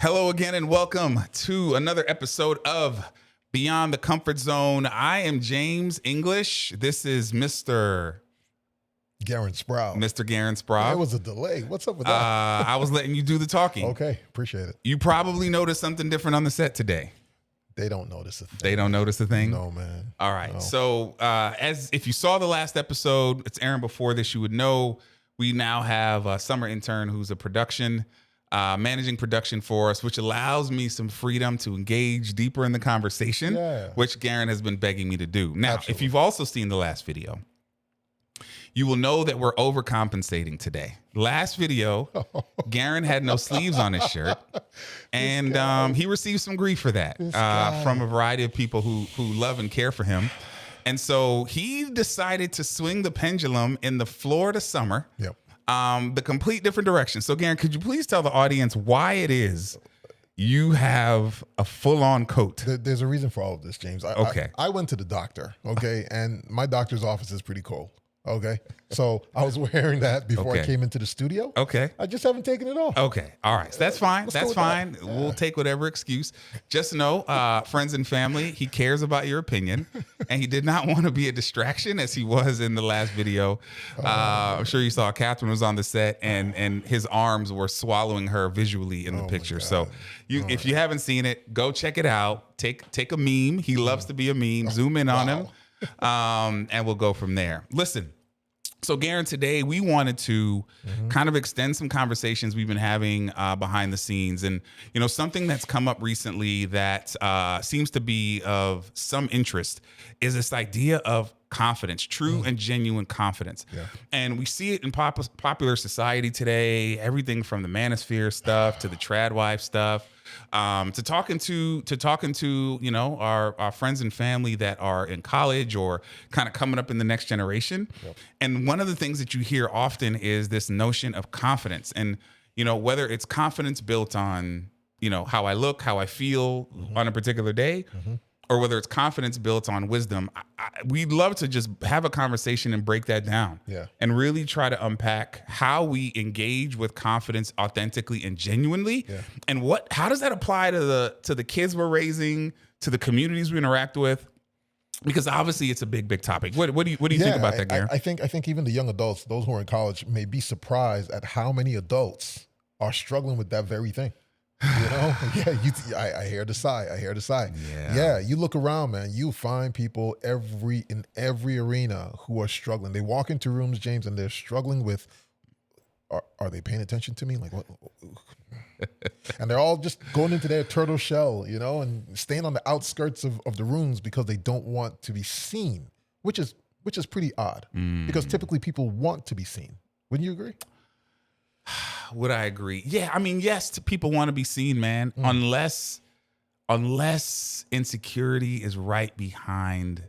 Hello again and welcome to another episode of Beyond the Comfort Zone. I am James English. This is Mr. Gerren Sprout. Mr. Gerren Sprout. There was a delay. What's up with that? I was letting you do the talking. Okay, appreciate it. You probably noticed something different on the set today. They don't notice a thing. They don't notice a thing? No, man. All right. No. So as if you saw the last episode, it's airing before this, you would know we now have a summer intern who's a managing production for us, which allows me some freedom to engage deeper in the conversation, which Gerren has been begging me to do. Now, If you've also seen the last video, you will know that we're overcompensating today. Last video, Gerren had no sleeves on his shirt, and he received some grief for that from a variety of people who love and care for him. And so he decided to swing the pendulum in the Florida summer. Yep. The complete different direction. So, Gerren, could you please tell the audience why it is you have a full-on coat? There's a reason for all of this, James. I went to the doctor, okay, and my doctor's office is pretty cold. Okay, so I was wearing that before I came into the studio. Okay, I just haven't taken it off. Okay, all right, so that's fine. That's fine. That. We'll take whatever excuse. Just know, friends and family, he cares about your opinion, and he did not want to be a distraction as he was in the last video. I'm sure you saw Catherine was on the set, and his arms were swallowing her visually in the picture. So, if you haven't seen it, go check it out. Take a meme. He loves to be a meme. Zoom in on him. And we'll go from there. Listen, so Gerren, today we wanted to kind of extend some conversations we've been having behind the scenes. And, you know, something that's come up recently that seems to be of some interest is this idea of confidence, true and genuine confidence. Yeah. And we see it in popular society today, everything from the manosphere stuff to the trad wife stuff. To talking to you know, our friends and family that are in college or kind of coming up in the next generation. Yep. And one of the things that you hear often is this notion of confidence, and you know, whether it's confidence built on, you know, how I look, how I feel on a particular day, or whether it's confidence built on wisdom. We'd love to just have a conversation and break that down, and really try to unpack how we engage with confidence authentically and genuinely, and how does that apply to the kids we're raising, to the communities we interact with, because obviously it's a big topic. What do you think about that, Gerren? I think even the young adults, those who are in college, may be surprised at how many adults are struggling with that very thing. You know, I hear the sigh. Yeah, you look around, man. You find people in every arena who are struggling. They walk into rooms, James, and they're struggling with, are they paying attention to me? Like what? And they're all just going into their turtle shell, you know, and staying on the outskirts of the rooms because they don't want to be seen, which is pretty odd because typically people want to be seen. Wouldn't you agree? Would I agree? Yeah, I mean, yes, people want to be seen, man, unless insecurity is right behind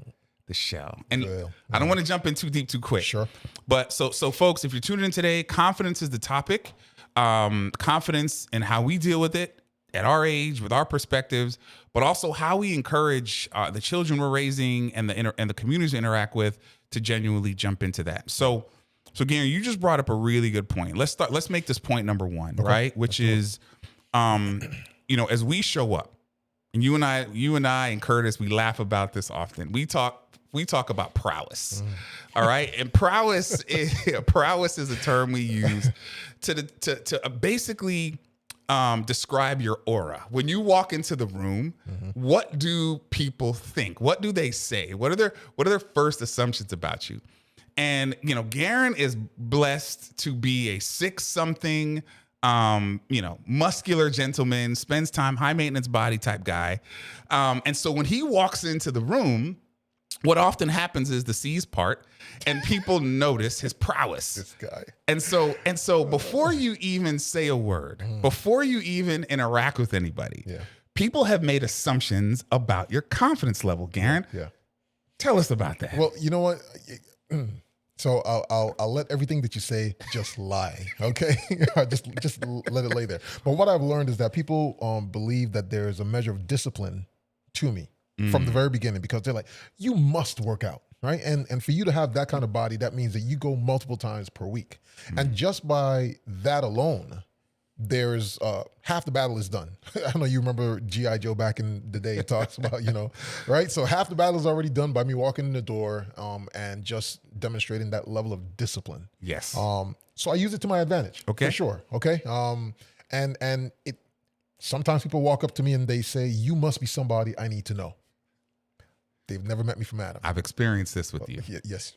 the shell. And I don't want to jump in too deep too quick. Sure. But so folks, if you're tuning in today, confidence is the topic. Confidence in how we deal with it at our age, with our perspectives, but also how we encourage the children we're raising and the communities we interact with to genuinely jump into that. So Gerren, you just brought up a really good point. Let's make this point number one, right? Which is, you know, as we show up, and you and I and Curtis, we laugh about this often. We talk about prowess, all right? And prowess is a term we use to basically describe your aura. When you walk into the room, what do people think? What do they say? What are their first assumptions about you? And, you know, Gerren is blessed to be a 6-something, you know, muscular gentleman, spends time, high maintenance body type guy. And so when he walks into the room, what often happens is the C's part and people notice his prowess. This guy. And so before you even say a word, before you even interact with anybody, people have made assumptions about your confidence level, Gerren. Yeah. Tell us about that. Well, you know what? So I'll let everything that you say just lie, okay? just let it lay there. But what I've learned is that people believe that there's a measure of discipline to me from the very beginning, because they're like, you must work out, right? And for you to have that kind of body, that means that you go multiple times per week. And just by that alone, there's half the battle is done. I know you remember G.I. Joe back in the day. It talks about, right? So half the battle is already done by me walking in the door and just demonstrating that level of discipline. Yes. So I use it to my advantage. Okay. For sure. Okay. And it sometimes people walk up to me and they say, "You must be somebody I need to know." They've never met me from Adam. I've experienced this with you. Yes.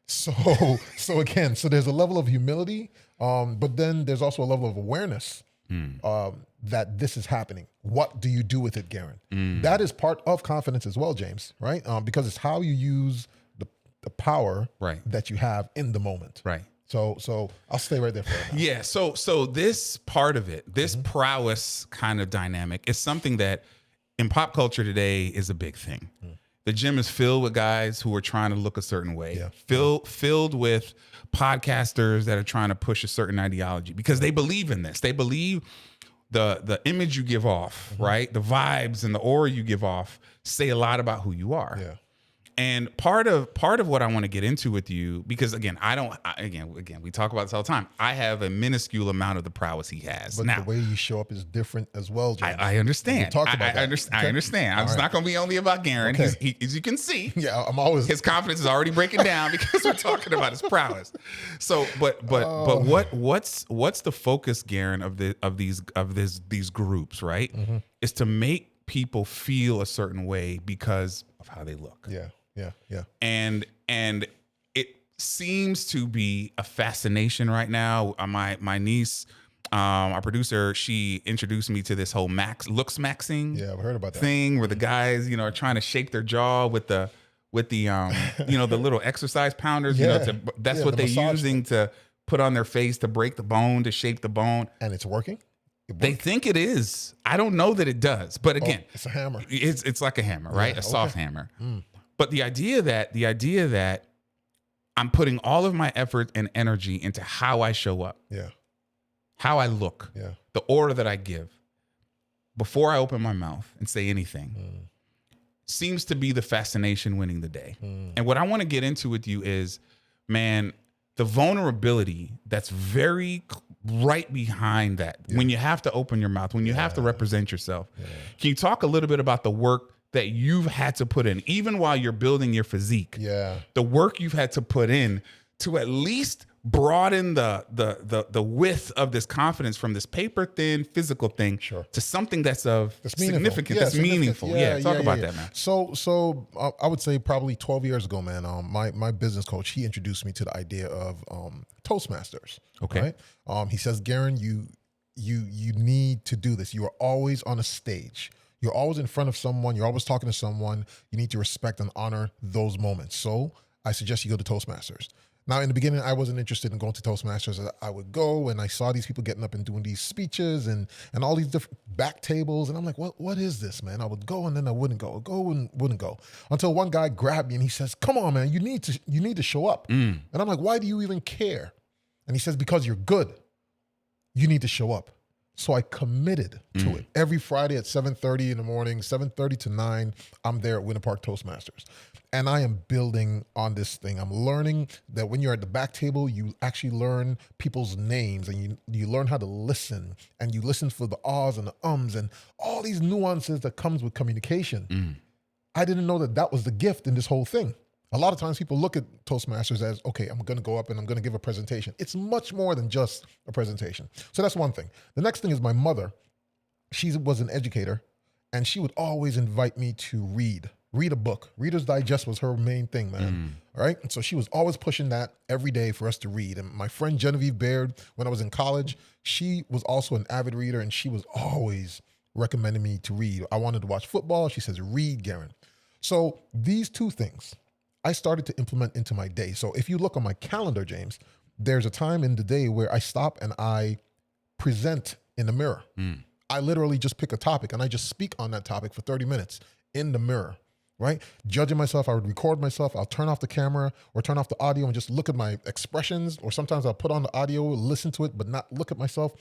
So again, there's a level of humility, but then there's also a level of awareness that this is happening. What do you do with it, Gerren? That is part of confidence as well, James, right? Because it's how you use the power that you have in the moment. Right. So I'll stay right there for right now. Yeah. So this part of it, this prowess kind of dynamic is something that in pop culture today is a big thing. The gym is filled with guys who are trying to look a certain way, filled with podcasters that are trying to push a certain ideology because they believe in this. They believe the image you give off, right? The vibes and the aura you give off say a lot about who you are. Yeah. And part of what I want to get into with you, because again, we talk about this all the time. I have a minuscule amount of the prowess he has. But now, the way you show up is different as well, James. I understand. We talked about I understand. It's not going to be only about Gerren. Okay. As you can see, I'm always his confidence is already breaking down because we're talking about his prowess. So, but what's the focus, Gerren, of these groups, right? Is to make people feel a certain way because of how they look. Yeah. And it seems to be a fascination right now. My niece, our producer, she introduced me to this whole looks maxing. Yeah, I've heard about that thing where the guys, are trying to shake their jaw with the the little exercise pounders. That's what they're using to put on their face to break the bone, to shape the bone. And it's working. They think it is. I don't know that it does, but again, it's a hammer. It's like a hammer, right? A soft hammer. But the idea that I'm putting all of my effort and energy into how I show up, how I look, the aura that I give before I open my mouth and say anything, seems to be the fascination winning the day. And what I want to get into with you is, man, the vulnerability that's very right behind that. When you have to open your mouth, when you have to represent yourself. Can you talk a little bit about the work that you've had to put in, even while you're building your physique? The work you've had to put in to at least broaden the width of this confidence from this paper thin physical thing to something that's significant, that's meaningful. Talk about that, man. So I would say probably 12 years ago, man, my business coach, he introduced me to the idea of Toastmasters. Okay. Right? He says, Gerren, you need to do this. You are always on a stage. You're always in front of someone. You're always talking to someone. You need to respect and honor those moments. So I suggest you go to Toastmasters. Now, in the beginning, I wasn't interested in going to Toastmasters. I would go and I saw these people getting up and doing these speeches and all these different back tables. And I'm like, what is this, man? I would go and then I wouldn't go. I'd go and wouldn't go. Until one guy grabbed me and he says, come on, man, you need to show up. And I'm like, why do you even care? And he says, because you're good. You need to show up. So I committed to it. Every Friday at 7:30 in the morning, 7:30 to 9, I'm there at Winter Park Toastmasters. And I am building on this thing. I'm learning that when you're at the back table, you actually learn people's names and you learn how to listen. And you listen for the ahs and the ums and all these nuances that comes with communication. I didn't know that was the gift in this whole thing. A lot of times people look at Toastmasters as, okay, I'm going to go up and I'm going to give a presentation. It's much more than just a presentation. So that's one thing. The next thing is my mother. She was an educator and she would always invite me to read a book. Reader's Digest was her main thing, man. All right. And so she was always pushing that every day for us to read. And my friend Genevieve Baird, when I was in college, she was also an avid reader and she was always recommending me to read. I wanted to watch football. She says, read, Gerren. So these two things I started to implement into my day. So if you look on my calendar, James, there's a time in the day where I stop and I present in the mirror. I literally just pick a topic and I just speak on that topic for 30 minutes in the mirror, right? Judging myself, I would record myself. I'll turn off the camera or turn off the audio and just look at my expressions. Or sometimes I'll put on the audio, listen to it, but not look at myself.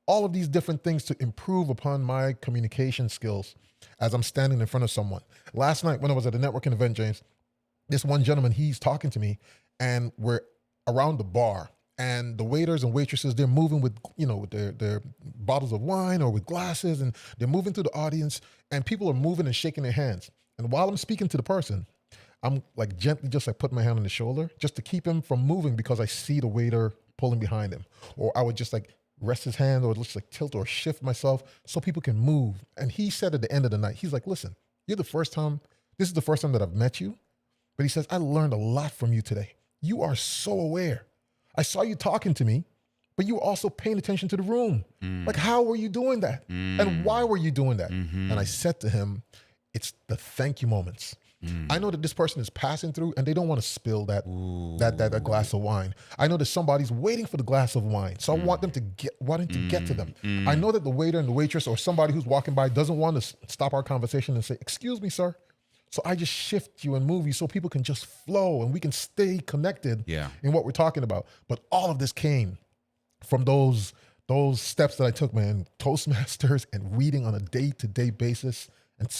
All of these different things to improve upon my communication skills as I'm standing in front of someone. Last night when I was at a networking event, James, this one gentleman, he's talking to me and we're around the bar And the waiters and waitresses, they're moving with, with their bottles of wine or with glasses, and they're moving through the audience, and people are moving and shaking their hands. And while I'm speaking to the person, I'm like gently just like putting my hand on the shoulder just to keep him from moving because I see the waiter pulling behind him. Or I would just like rest his hand or just like tilt or shift myself so people can move. And he said at the end of the night, he's like, listen, this is the first time that I've met you. But he says, I learned a lot from you today. You are so aware. I saw you talking to me, but you were also paying attention to the room. Like, how were you doing that? And why were you doing that? And I said to him, it's the thank you moments. I know that this person is passing through and they don't want to spill that glass of wine. I know that somebody's waiting for the glass of wine. So I want them to get to them. I know that the waiter and the waitress or somebody who's walking by doesn't want to stop our conversation and say, excuse me, sir. So I just shift you and move you so people can just flow and we can stay connected in what we're talking about. But all of this came from those steps that I took, man. Toastmasters and reading on a day-to-day basis and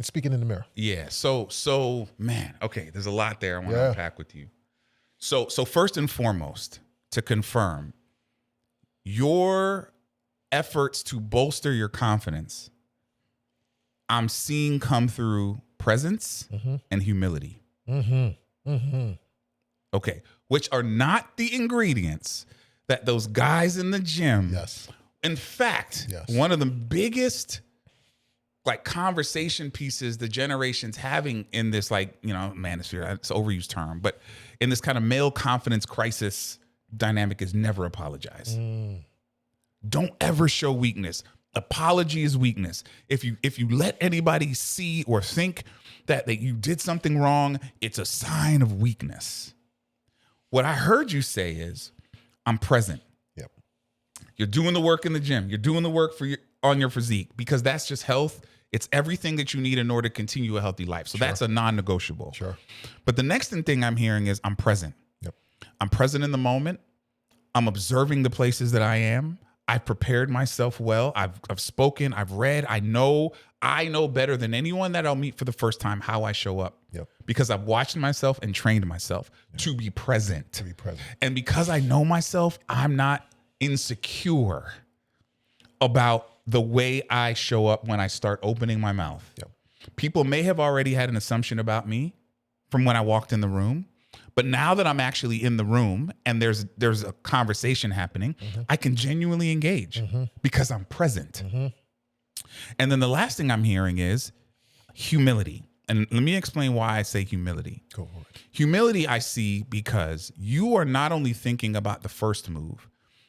speaking in the mirror. Yeah. So man, okay, there's a lot there I want to unpack with you. So first and foremost, to confirm, your efforts to bolster your confidence, I'm seeing come through presence and humility. Okay. Which are not the ingredients that those guys in the gym. Yes. In fact, one of the biggest like conversation pieces the generation's having in this, like, manosphere, it's an overused term, but in this kind of male confidence crisis dynamic is never apologize. Don't ever show weakness. Apology is weakness. If you let anybody see or think that you did something wrong, it's a sign of weakness. What I heard you say is, I'm present. Yep. You're doing the work in the gym. You're doing the work on your physique because that's just health. It's everything that you need in order to continue a healthy life. So that's a non-negotiable. Sure. But the next thing I'm hearing is I'm present. Yep. I'm present in the moment. I'm observing the places that I am. I've prepared myself well. I've spoken. I've read. I know better than anyone that I'll meet for the first time how I show up. Yep. Because I've watched myself and trained myself to be present. To be present. And because I know myself, I'm not insecure about the way I show up when I start opening my mouth. Yep. People may have already had an assumption about me from when I walked in the room. But now that I'm actually in the room and there's a conversation happening, I can genuinely engage because I'm present. And then the last thing I'm hearing is humility. And let me explain why I say humility. Go for it. Humility I see because you are not only thinking about the first move,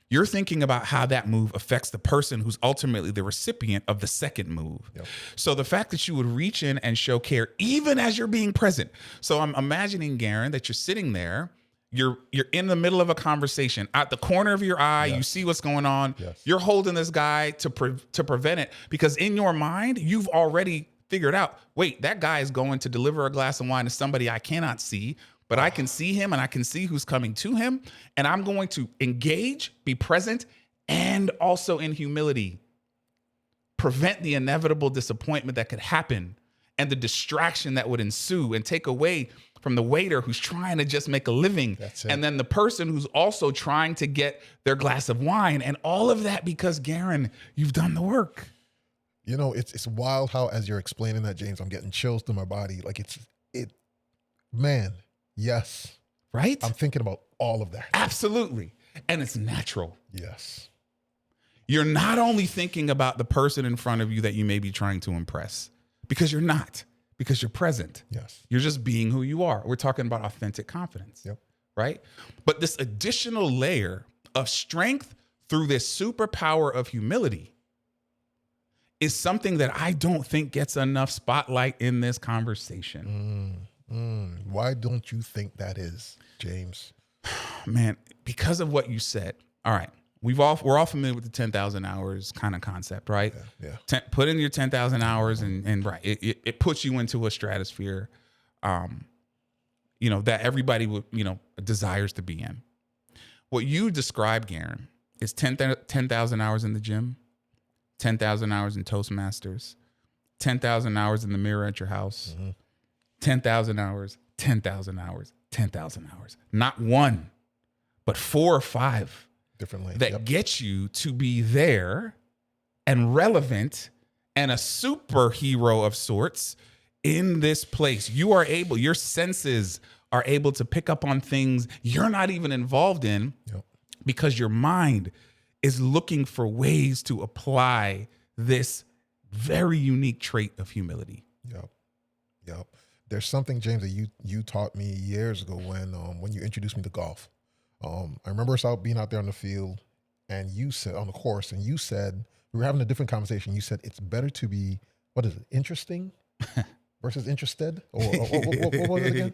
you're thinking about how that move affects the person who's ultimately the recipient of the second move. Yep. So the fact that you would reach in and show care, even as you're being present. So I'm imagining, Gerren, that you're sitting there, you're in the middle of a conversation. At the corner of your eye, you see what's going on. Yes. You're holding this guy to prevent it because in your mind, you've already figured out, wait, that guy is going to deliver a glass of wine to somebody I cannot see. But I can see him and I can see who's coming to him. And I'm going to engage, be present, and also in humility, prevent the inevitable disappointment that could happen and the distraction that would ensue and take away from the waiter who's trying to just make a living. And then the person who's also trying to get their glass of wine. And all of that because, Gerren, you've done the work. It's wild how, as you're explaining that, James, I'm getting chills through my body. Like man. Yes. Right? I'm thinking about all of that. Absolutely. And it's natural. Yes. You're not only thinking about the person in front of you that you may be trying to impress, because you're not, because you're present. Yes. You're just being who you are. We're talking about authentic confidence. Yep. Right? But this additional layer of strength through this superpower of humility is something that I don't think gets enough spotlight in this conversation. Why don't you think that is, James? Man, because of what you said. All right. We're all familiar with the 10,000 hours kind of concept, right? Yeah. Put in your 10,000 hours and right. It puts you into a stratosphere, that everybody would, desires to be in. What you described, Gerren, is 10,000 hours in the gym, 10,000 hours in Toastmasters, 10,000 hours in the mirror at your house, 10,000 hours, 10,000 hours, 10,000 hours. Not one, but 4 or 5 Different lanes. that get you to be there and relevant and a superhero of sorts in this place. You are able, your senses are able to pick up on things you're not even involved in because your mind is looking for ways to apply this very unique trait of humility. Yep. There's something, James, that you taught me years ago when you introduced me to golf. I remember us being out there on the field, and you said on the course, and you said we were having a different conversation. You said it's better to be, what is it, interesting versus interested, or what was it again?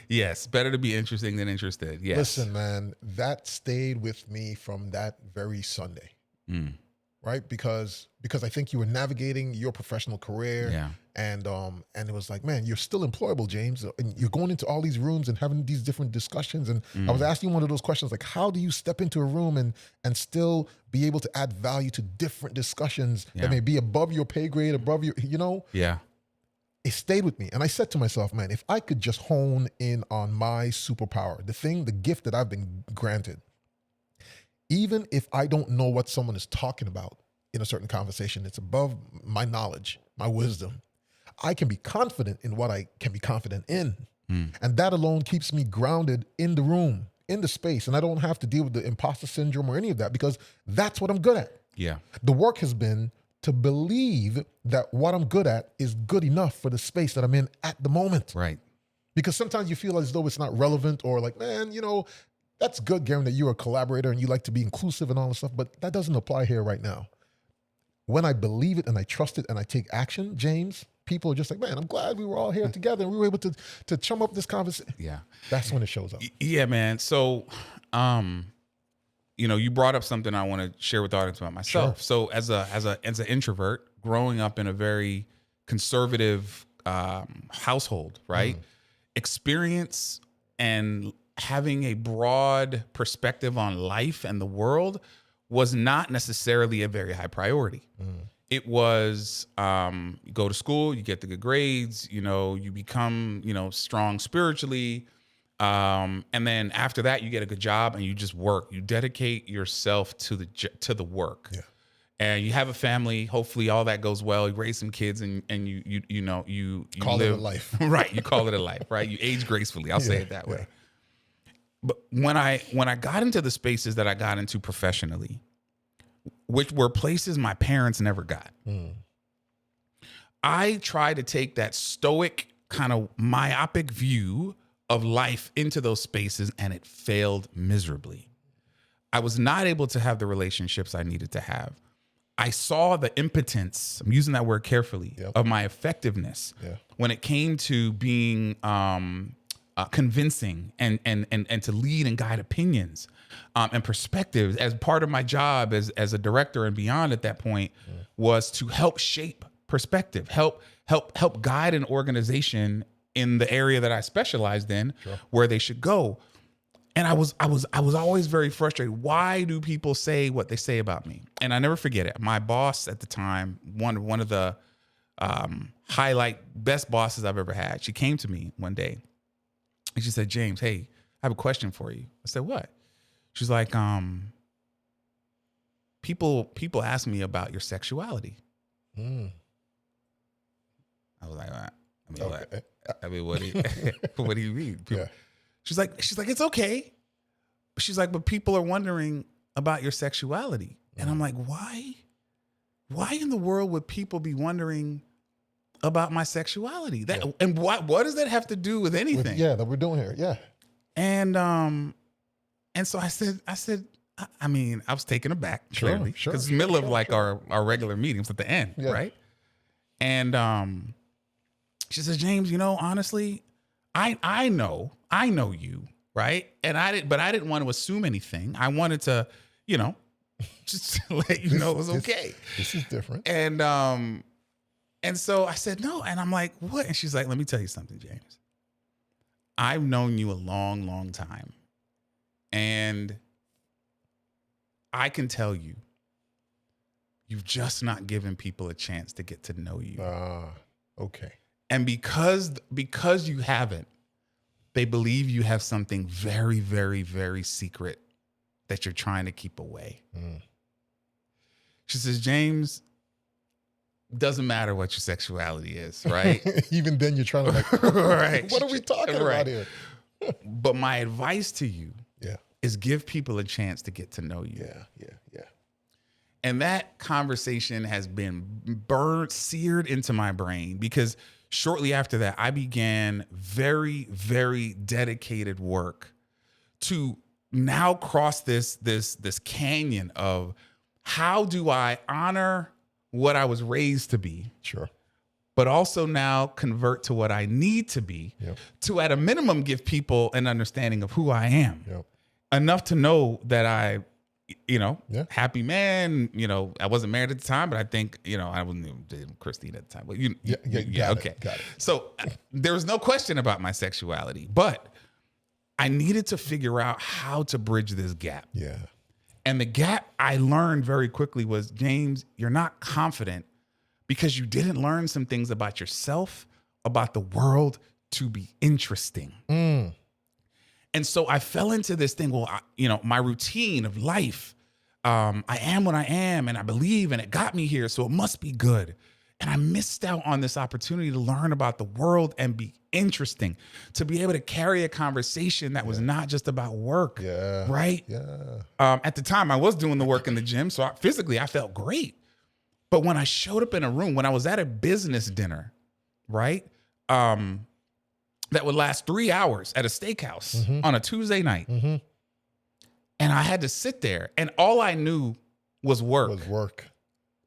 Yes, better to be interesting than interested. Yes. Listen, man, that stayed with me from that very Sunday. Right? Because I think you were navigating your professional career, and it was like, man, you're still employable, James, and you're going into all these rooms and having these different discussions. And I was asking one of those questions, like, how do you step into a room and still be able to add value to different discussions that may be above your pay grade, above your, It stayed with me, and I said to myself, man, if I could just hone in on my superpower, the gift that I've been granted. Even if I don't know what someone is talking about in a certain conversation, it's above my knowledge, my wisdom. I can be confident in what I can be confident in. And that alone keeps me grounded in the room, in the space. And I don't have to deal with the imposter syndrome or any of that, because that's what I'm good at. Yeah. The work has been to believe that what I'm good at is good enough for the space that I'm in at the moment. Right. Because sometimes you feel as though it's not relevant, or like, man, that's good, Gerren, that you're a collaborator and you like to be inclusive and all this stuff, but that doesn't apply here right now. When I believe it and I trust it and I take action, James, people are just like, man, I'm glad we were all here together and we were able to chum up this conversation. Yeah. That's when it shows up. Yeah, man. So, you brought up something I want to share with the audience about myself. Sure. So as an introvert, growing up in a very conservative household, right? Experience and having a broad perspective on life and the world was not necessarily a very high priority. It was, you go to school, you get the good grades, you become, strong spiritually. And then after that, you get a good job and you just work. You dedicate yourself to the work. Yeah. And you have a family. Hopefully all that goes well. You raise some kids and you call live, it a life. Right. You call it a life, right? You age gracefully. I'll say it that way. But when I got into the spaces that I got into professionally, which were places my parents never got, I tried to take that stoic kind of myopic view of life into those spaces, and it failed miserably. I was not able to have the relationships I needed to have. I saw the impotence, I'm using that word carefully, of my effectiveness when it came to being convincing and to lead and guide opinions and perspectives. As part of my job as a director and beyond at that point was to help shape perspective, help guide an organization in the area that I specialized in, where they should go. And I was always very frustrated. Why do people say what they say about me? And I never forget it. My boss at the time, one of the best bosses I've ever had, she came to me one day and she said, James, hey, I have a question for you. I said, what? She's like, people ask me about your sexuality. I was like, I mean, what do you mean? People, She's like, it's okay. She's like, but people are wondering about your sexuality. And I'm like, why? Why in the world would people be wondering about my sexuality? And what does that have to do with anything? That we're doing here. Yeah. And so I said, I mean, I was taken aback, clearly, because it's the middle of our regular meetings at the end, right? And she says, James, honestly, I know you, right? And I didn't want to assume anything. I wanted to, just let you know it was okay. This is different. And so I said, no. And I'm like, what? And she's like, let me tell you something, James. I've known you a long, long time. And I can tell you, you've just not given people a chance to get to know you. Okay. And because you haven't, they believe you have something very, very, very secret that you're trying to keep away. She says, James, doesn't matter what your sexuality is, right? Even then you're trying to like, right. What are we talking about here? But my advice to you Yeah. is give people a chance to get to know you. Yeah. And that conversation has been seared into my brain, because shortly after that, I began very, very dedicated work to now cross this canyon of how do I honor what I was raised to be, Sure. but also now convert to what I need to be, to at a minimum give people an understanding of who I am, enough to know that I, happy man. I wasn't married at the time, but I think, I wasn't even dating Christine at the time. But got it. So there was no question about my sexuality, but I needed to figure out how to bridge this gap. Yeah. And the gap I learned very quickly was, James, you're not confident because you didn't learn some things about yourself, about the world, to be interesting. And so I fell into this thing. Well, my routine of life, I am what I am, and I believe, and it got me here, so it must be good. And I missed out on this opportunity to learn about the world and be interesting, to be able to carry a conversation that was not just about work. Yeah. Right. Yeah. At the time I was doing the work in the gym, so physically I felt great. But when I showed up in a room, when I was at a business dinner, right, that would last 3 hours at a steakhouse on a Tuesday night, and I had to sit there, and all I knew was work.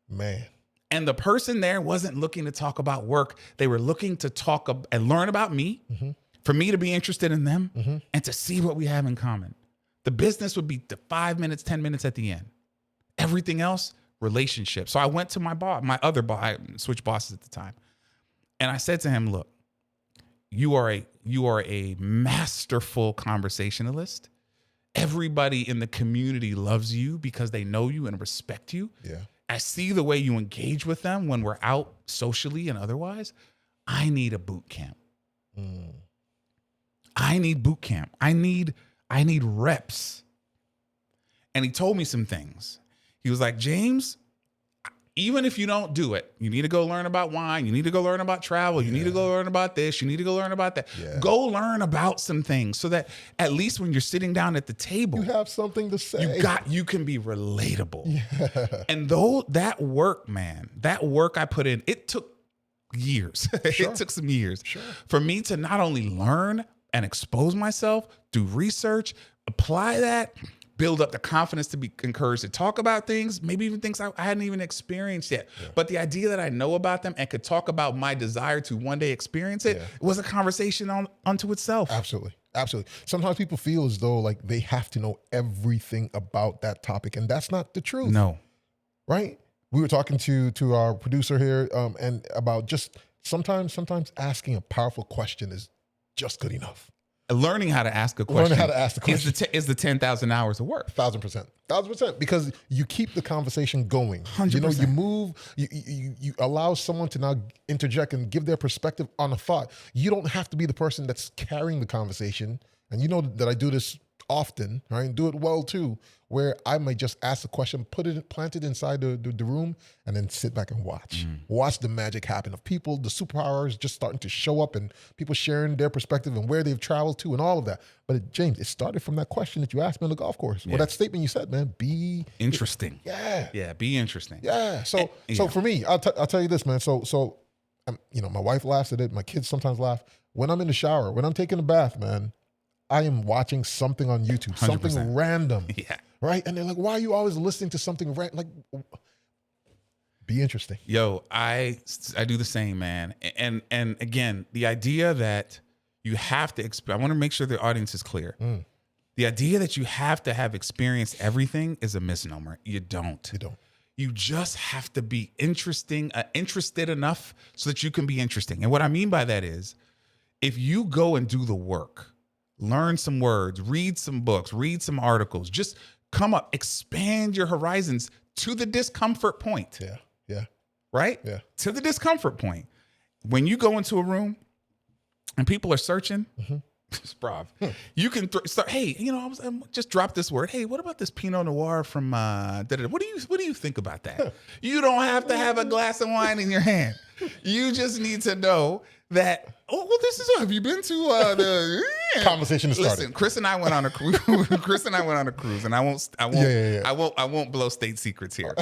Man. And the person there wasn't looking to talk about work. They were looking to talk and learn about me, for me to be interested in them, and to see what we have in common. The business would be the 5 minutes, 10 minutes at the end. Everything else, relationship. So I went to my other boss, I switched bosses at the time. And I said to him, look, you are a masterful conversationalist. Everybody in the community loves you because they know you and respect you. Yeah. I see the way you engage with them when we're out socially and otherwise. I need a boot camp. I need boot camp. I need reps. And he told me some things. He was like, James, even if you don't do it, you need to go learn about wine. You need to go learn about travel. You need to go learn about this. You need to go learn about that. Yeah. Go learn about some things so that at least when you're sitting down at the table, you have something to say. You can be relatable. Yeah. And that work, man, that work I put in, it took years. Sure. It took some years for me to not only learn and expose myself, do research, apply that, build up the confidence to be encouraged to talk about things, maybe even things I hadn't even experienced yet. Yeah. But the idea that I know about them and could talk about my desire to one day experience it was a conversation unto itself. Absolutely. Absolutely. Sometimes people feel as though like they have to know everything about that topic, and that's not the truth. No. Right? We were talking to our producer here and about just sometimes asking a powerful question is just good enough. Learning how to ask a question. Learning how to ask the question is the 10,000 hours of work. 1,000%, because you keep the conversation going. 100%. You move. You allow someone to now interject and give their perspective on a thought. You don't have to be the person that's carrying the conversation. And you know that I do this often, right? And do it well too, where I might just ask a question, plant it inside the room, and then sit back and watch. Watch the magic happen of people, the superpowers just starting to show up, and people sharing their perspective and where they've traveled to and all of that. But James, it started from that question that you asked me on the golf course. Well, that statement you said, man, be interesting. Yeah, be interesting. Yeah. So for me, I'll tell you this, man. So my wife laughs at it. My kids sometimes laugh. When I'm in the shower, when I'm taking a bath, man, I am watching something on YouTube, 100%. Something random. Yeah. Right? And they're like, why are you always listening to something random? Like, be interesting. Yo, I do the same, man. And again, the idea that you have to, I want to make sure the audience is clear. The idea that you have to have experienced everything is a misnomer. You don't. You just have to be interested enough so that you can be interesting. And what I mean by that is, if you go and do the work, learn some words, read some books, read some articles, just come up, expand your horizons to the discomfort point. Yeah. Right? Yeah. To the discomfort point. When you go into a room and people are searching, Sprav. You can start. Hey, I just dropped this word. Hey, what about this Pinot Noir from? What do you think about that? You don't have to have a glass of wine in your hand. You just need to know that. Oh, well, this is. Have you been to the conversation is started? Listen, Chris and I went on a cruise. And I won't blow state secrets here.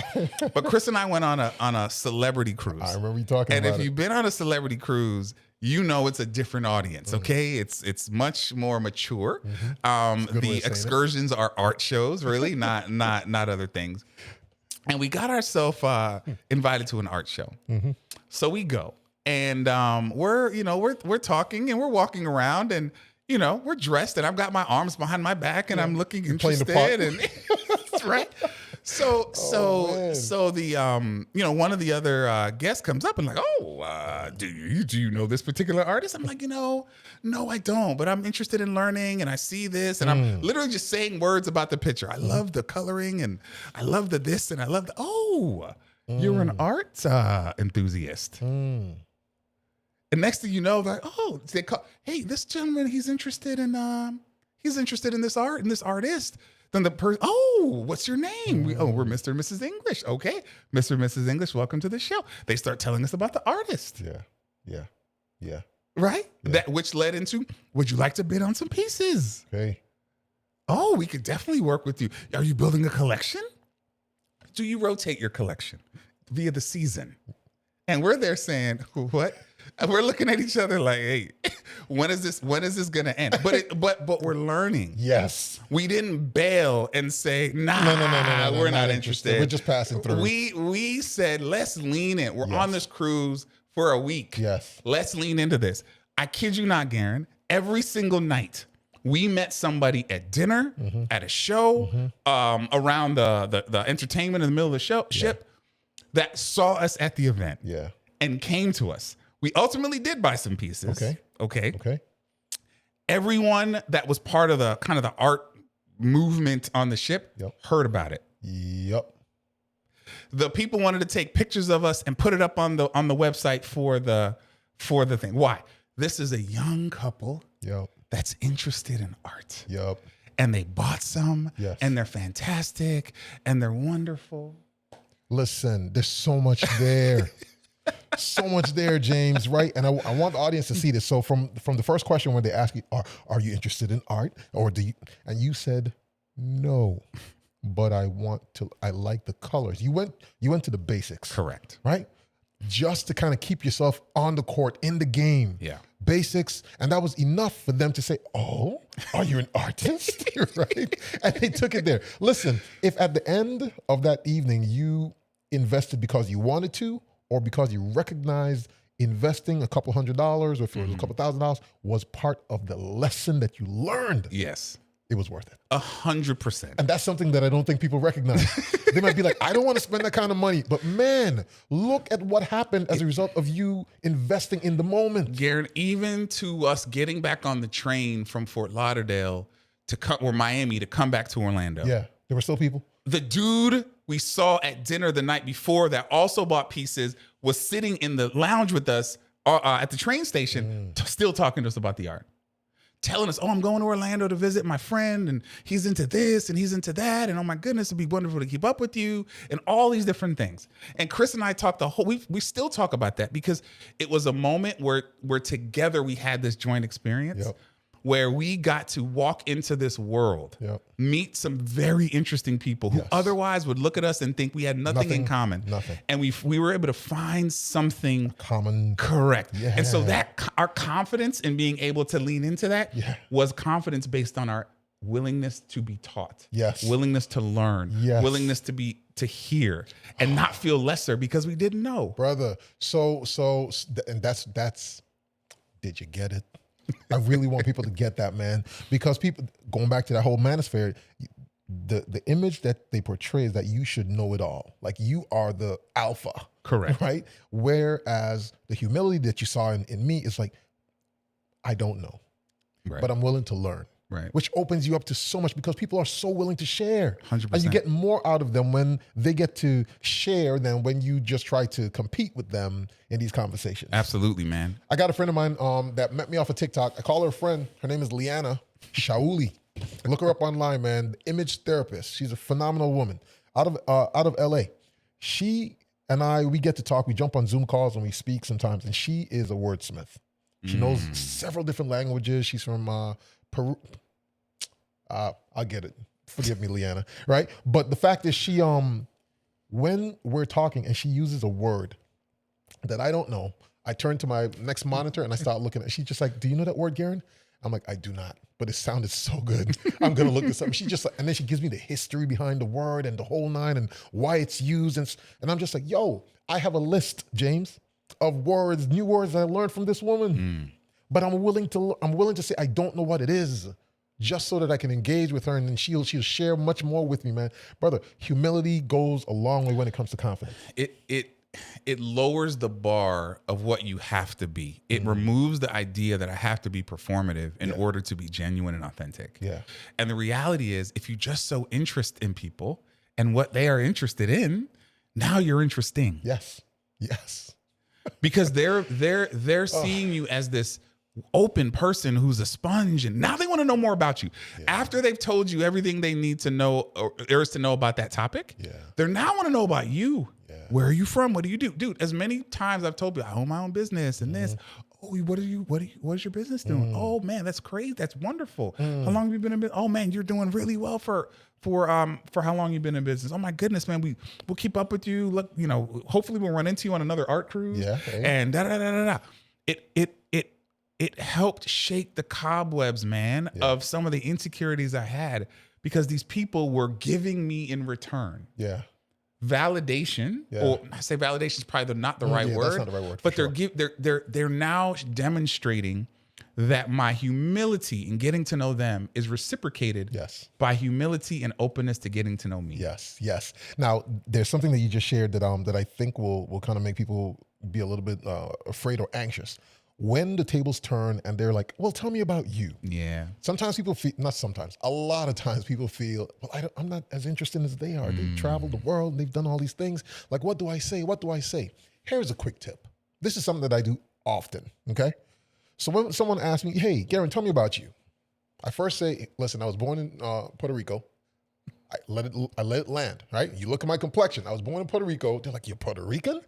But Chris and I went on a celebrity cruise. I remember you talking about it. And if you've been on a celebrity cruise, it's a different audience. Okay, it's much more mature. The excursions are art shows, really, not other things. And we got ourselves invited to an art show. So we go. And we're talking and we're walking around and we're dressed and I've got my arms behind my back and I'm looking interested and that's right. So the one of the other guests comes up and like, do you know this particular artist? I'm like, no, I don't, but I'm interested in learning and I see this and I'm literally just saying words about the picture. I love the coloring and I love the this and I love the you're an art enthusiast. And next thing you know, like, they call, hey, this gentleman, he's interested in this art and this artist. Then the person, what's your name? We're Mr. and Mrs. English. Okay, Mr. and Mrs. English, welcome to the show. They start telling us about the artist. Yeah. Right? Yeah. That which led into, would you like to bid on some pieces? Okay. Oh, we could definitely work with you. Are you building a collection? Do you rotate your collection via the season? And we're there saying, what? And we're looking at each other like, hey, when is this gonna end? But we're learning. Yes. We didn't bail and say, no, we're not interested. We're just passing through. We said, let's lean in. We're on this cruise for a week. Yes. Let's lean into this. I kid you not, Gerren. Every single night, we met somebody at dinner, at a show, around the entertainment in the middle of the ship that saw us at the event and came to us. We ultimately did buy some pieces. Okay. Everyone that was part of the kind of the art movement on the ship heard about it. Yep. The people wanted to take pictures of us and put it up on the website for the thing. Why? This is a young couple that's interested in art. Yep. And they bought some. Yes. And they're fantastic and they're wonderful. Listen, there's so much there. So much there, James, right? And I want the audience to see this. So from the first question when they ask you, are you interested in art? Or do you, and you said, no, but I like the colors. You went to the basics. Correct. Right? Just to kind of keep yourself on the court, in the game. Yeah. Basics. And that was enough for them to say, oh, are you an artist? Right? And they took it there. Listen, if at the end of that evening you invested because you wanted to, or because you recognized investing a couple $100, or if it was a couple $1,000, was part of the lesson that you learned. Yes. It was worth it. 100%. And that's something that I don't think people recognize. They might be like, I don't want to spend that kind of money. But man, look at what happened as a result of you investing in the moment. Gerren, even to us getting back on the train from Fort Lauderdale or Miami to come back to Orlando. Yeah, there were still people. The dude we saw at dinner the night before that also bought pieces was sitting in the lounge with us at the train station, still talking to us about the art. Telling us, I'm going to Orlando to visit my friend and he's into this and he's into that. And oh my goodness, it'd be wonderful to keep up with you and all these different things. And Chris and I talked we still talk about that because it was a moment where together we had this joint experience. Where we got to walk into this world, meet some very interesting people who otherwise would look at us and think we had nothing in common. Nothing. And we were able to find something common. Correct. Yeah. And so that our confidence in being able to lean into that was confidence based on our willingness to be taught. Yes. Willingness to learn. Yes. Willingness to hear and not feel lesser because we didn't know. Brother. So and that's did you get it? I really want people to get that, man, because people, going back to that whole manosphere, the image that they portray is that you should know it all. Like you are the alpha. Correct. Right? Whereas the humility that you saw in me is like, I don't know, but I'm willing to learn. Right. which opens you up to so much because people are so willing to share. 100%. And you get more out of them when they get to share than when you just try to compete with them in these conversations. Absolutely, man. I got a friend of mine that met me off of TikTok. I call her a friend. Her name is Liana Shauli. Look her up online, man. Image therapist. She's a phenomenal woman out of LA. She and I, we get to talk. We jump on Zoom calls and we speak sometimes. And she is a wordsmith. She knows several different languages. She's from Peru. I'll get it. Forgive me, Liana. Right? But the fact is, she when we're talking and she uses a word that I don't know, I turn to my next monitor and I start looking at it. She's just like, "Do you know that word, Gerren?" I'm like, "I do not, but it sounded so good. I'm gonna look this up." She just like, and then she gives me the history behind the word and the whole nine and why it's used, and I'm just like, "Yo, I have a list, James, of words, new words that I learned from this woman, but I'm willing to say I don't know what it is, just so that I can engage with her, and then she'll share much more with me, man, brother. Humility goes a long way when it comes to confidence. It lowers the bar of what you have to be. It removes the idea that I have to be performative in order to be genuine and authentic. Yeah. And the reality is, if you just show interest in people and what they are interested in, now you're interesting. Yes. Because they're seeing you as this open person who's a sponge, and now they want to know more about you. After they've told you everything they need to know or there is to know about that topic, they now want to know about you. Where are you from? What do you do? Dude, as many times I've told you, I own my own business and this. Oh, what is your business doing? Oh man, that's crazy. That's wonderful. How long have you been in business? Oh man, you're doing really well for how long you've been in business. Oh my goodness, man, we'll keep up with you. Look, hopefully we'll run into you on another art cruise. Yeah. And da da da da da. It helped shake the cobwebs, man, of some of the insecurities I had because these people were giving me in return. Yeah. Validation, or I say validation is probably not the right word. That's not the right word. But they're now demonstrating that my humility in getting to know them is reciprocated by humility and openness to getting to know me. Yes. Now, there's something that you just shared that I think will kind of make people be a little bit afraid or anxious. When the tables turn and they're like, "Well, tell me about you." Yeah. Sometimes people feel, not sometimes, a lot of times people feel, "Well, I'm not as interested as they are. They've traveled the world and they've done all these things. Like, what do I say? What do I say?" Here's a quick tip. This is something that I do often, okay? So when someone asks me, "Hey, Gerren, tell me about you," I first say, "Listen, I was born in Puerto Rico." I let it land, right? You look at my complexion. I was born in Puerto Rico. They're like, "You're Puerto Rican?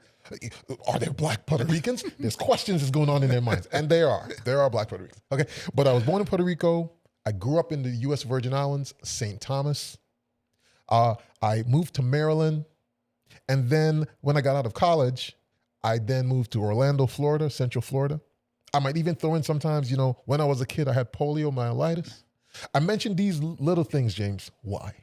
Are there black Puerto Ricans?" There's questions that's going on in their minds. And there are black Puerto Ricans. Okay. But I was born in Puerto Rico. I grew up in the U.S. Virgin Islands, St. Thomas. I moved to Maryland. And then when I got out of college, I then moved to Orlando, Florida, Central Florida. I might even throw in sometimes, when I was a kid, I had poliomyelitis. I mentioned these little things, James. Why?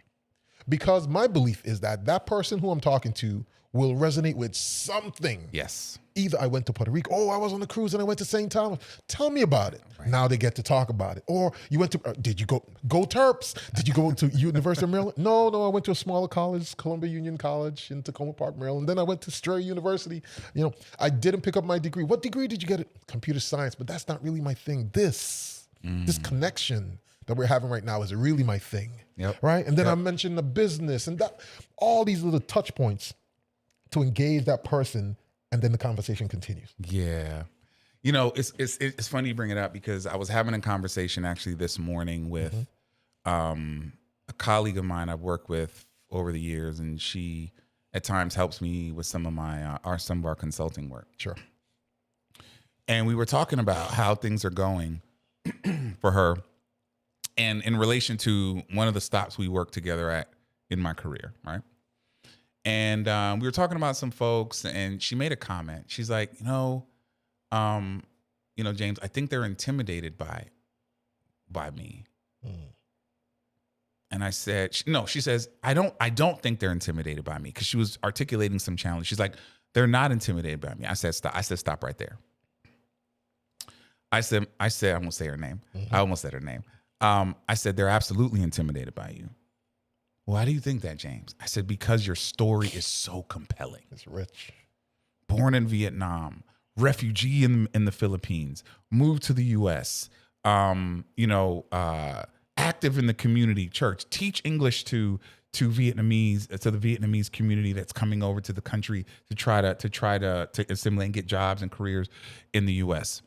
Because my belief is that person who I'm talking to will resonate with something. Yes. Either I went to Puerto Rico. Oh, I was on a cruise and I went to St. Thomas. Tell me about it. Right. Now they get to talk about it. Or you went to, did you go Terps? Did you go to University of Maryland? No, I went to a smaller college, Columbia Union College in Tacoma Park, Maryland. Then I went to Strayer University. I didn't pick up my degree. What degree did you get? Computer science, but that's not really my thing. This connection that we're having right now is really my thing. Yep. Right? And then I mentioned the business and that, all these little touch points to engage that person, and then the conversation continues. Yeah. It's funny you bring it up because I was having a conversation actually this morning with a colleague of mine I've worked with over the years, and she at times helps me with some of our consulting work. Sure. And we were talking about how things are going for her, and in relation to one of the stops we worked together at in my career, right? And we were talking about some folks, and she made a comment. She's like, James, I think they're intimidated by me. And I said, she says, I don't think they're intimidated by me, because she was articulating some challenge. She's like, they're not intimidated by me. I said, stop right there. I said, I won't say her name. I almost said her name. I said, they're absolutely intimidated by you. Why do you think that, James? I said, because your story is so compelling. It's rich. Born in Vietnam, refugee in the Philippines, moved to the U.S., active in the community church. Teach English to the Vietnamese community that's coming over to the country to try to assimilate and get jobs and careers in the U.S.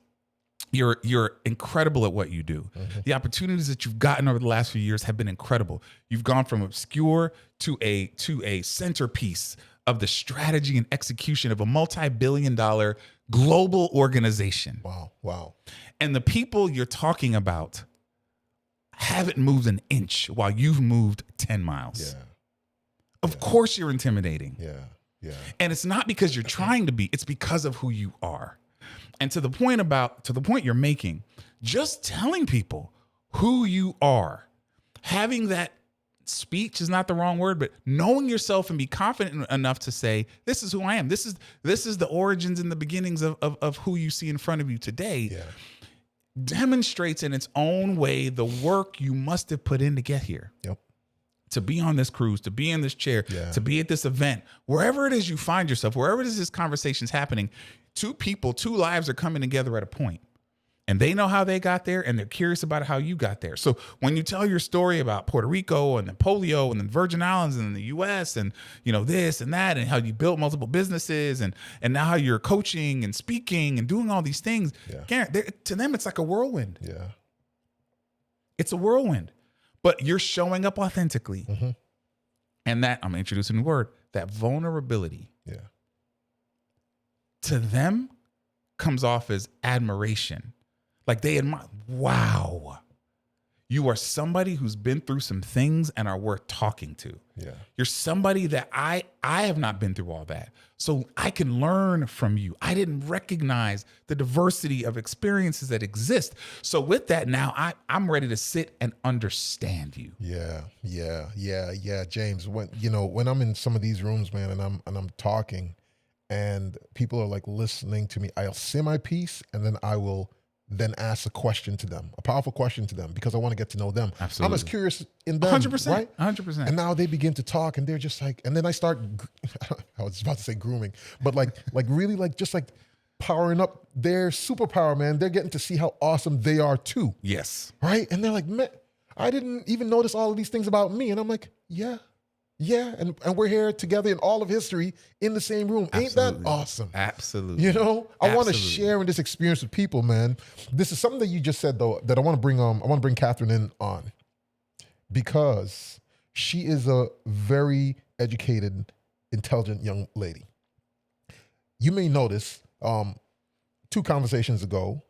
You're incredible at what you do. Mm-hmm. The opportunities that you've gotten over the last few years have been incredible. You've gone from obscure to a centerpiece of the strategy and execution of a multi-billion-dollar global organization. Wow. And the people you're talking about haven't moved an inch while you've moved 10 miles. Yeah. Of course you're intimidating. Yeah. And it's not because you're trying to be, it's because of who you are. And to the point you're making, just telling people who you are, having that speech is not the wrong word, but knowing yourself and be confident enough to say, this is who I am. This is the origins and the beginnings of who you see in front of you today. Yeah. Demonstrates in its own way the work you must have put in to get here. Yep. To be on this cruise, to be in this chair, to be at this event, wherever it is you find yourself, wherever it is this conversation's happening, two lives are coming together at a point. And they know how they got there, and they're curious about how you got there. So when you tell your story about Puerto Rico and then polio and then Virgin Islands and the U.S. and, you know, this and that, and how you built multiple businesses and now how you're coaching and speaking and doing all these things, to them, it's like a whirlwind. Yeah. It's a whirlwind. But you're showing up authentically. Mm-hmm. And that, I'm introducing the word, that vulnerability. Yeah. To them comes off as admiration. Like they admire, wow, you are somebody who's been through some things and are worth talking to. Yeah. You're somebody that I have not been through all that. So I can learn from you. I didn't recognize the diversity of experiences that exist. So with that, now I'm ready to sit and understand you. Yeah. James, when I'm in some of these rooms, man, and I'm talking and people are like listening to me, I'll say my piece and then I will then ask a question to them, a powerful question to them, because I want to get to know them. Absolutely. I'm as curious in them, 100%, right? 100%. And now they begin to talk and they're just like, and then I start, I was about to say grooming, but like really just like powering up their superpower, man. They're getting to see how awesome they are too. Yes. Right? And they're like, man, I didn't even notice all of these things about me. And I'm like, yeah. And we're here together in all of history in the same room. Absolutely. Ain't that awesome? Absolutely. You know, I want to Absolutely. share in this experience with people, man. This is something that you just said though, that I want to bring Catherine in on, because she is a very educated, intelligent young lady. You may notice, 2 conversations ago,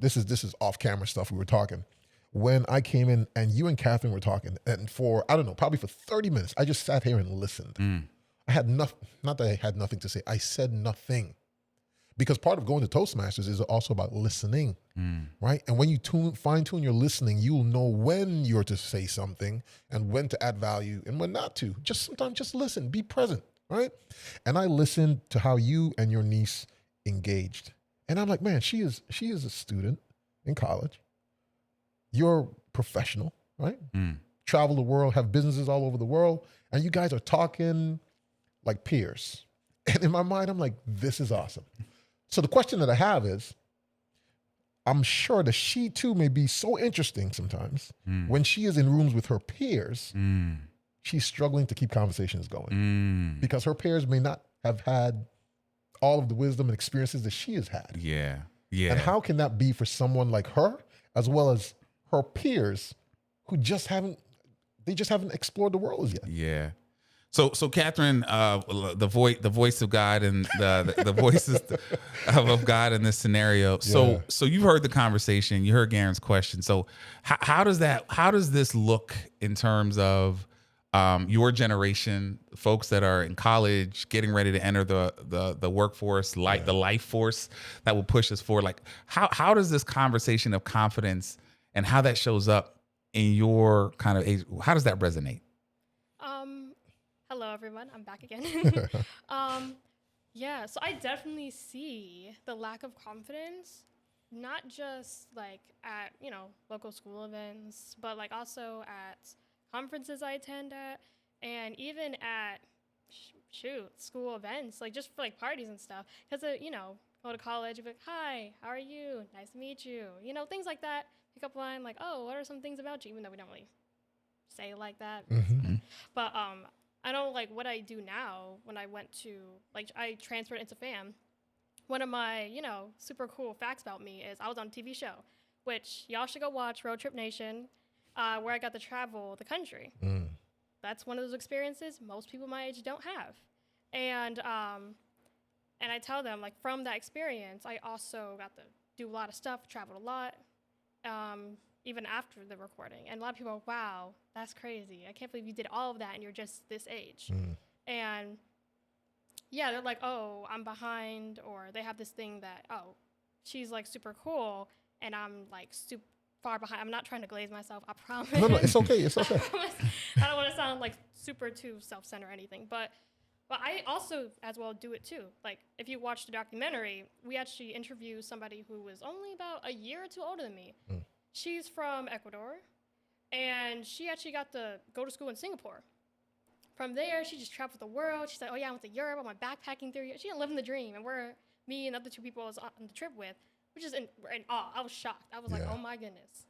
this is off camera stuff we were talking. When I came in and you and Catherine were talking, and for, I don't know, probably for 30 minutes, I just sat here and listened. I had not that I had nothing to say. I said nothing. Because part of going to Toastmasters is also about listening, right? And when you fine tune your listening, you'll know when you're to say something and when to add value and when not to. Sometimes just listen, be present, right? And I listened to how you and your niece engaged. And I'm like, man, she is a student in college. You're professional, right? Travel the world, have businesses all over the world, and you guys are talking like peers. And in my mind, I'm like, this is awesome. So the question that I have is, I'm sure that she too may be so interesting sometimes when she is in rooms with her peers, she's struggling to keep conversations going because her peers may not have had all of the wisdom and experiences that she has had. Yeah. And how can that be for someone like her, as well as her peers who just haven't explored the world as yet? Yeah. So Catherine, the voice of God and the voices of God in this scenario. So you've heard the conversation, you heard Gerren's question. So how does this look in terms of your generation, folks that are in college, getting ready to enter the workforce, the life force that will push us forward? Like how does this conversation of confidence and how that shows up in your kind of age, how does that resonate? Hello, everyone. I'm back again. So I definitely see the lack of confidence, not just like at, local school events, but like also at conferences I attend at, and even at, school events, like just for like parties and stuff. Because, go to college, you're like, hi, how are you? Nice to meet you. Things like that pickup line, like, oh, what are some things about you? Even though we don't really say it like that. Mm-hmm. But I know, like, what I do now when I went to, like, I transferred into FAM. One of my, you know, super cool facts about me is I was on a TV show, which y'all should go watch, Road Trip Nation, where I got to travel the country. That's one of those experiences most people my age don't have. And I tell them, like, from that experience, I also got to do a lot of stuff, traveled a lot, even after the recording. And a lot of people are, wow, that's crazy. I can't believe you did all of that and you're just this age. And yeah, they're like, oh, I'm behind, or they have this thing that, oh, she's like super cool and I'm like super far behind. I'm not trying to glaze myself, I promise. No, it's okay. It's okay. I don't want to sound like super too self-centered or anything, but I also as well do it too. Like, if you watch the documentary, we actually interview somebody who was only about a year or two older than me. She's from Ecuador, and she actually got to go to school in Singapore. From there, she just traveled the world. She said, oh yeah, I went to Europe. I went backpacking through Europe. She didn't live in the dream. And me and the other two people I was on the trip with, which is in awe. I was shocked. I was like, oh my goodness,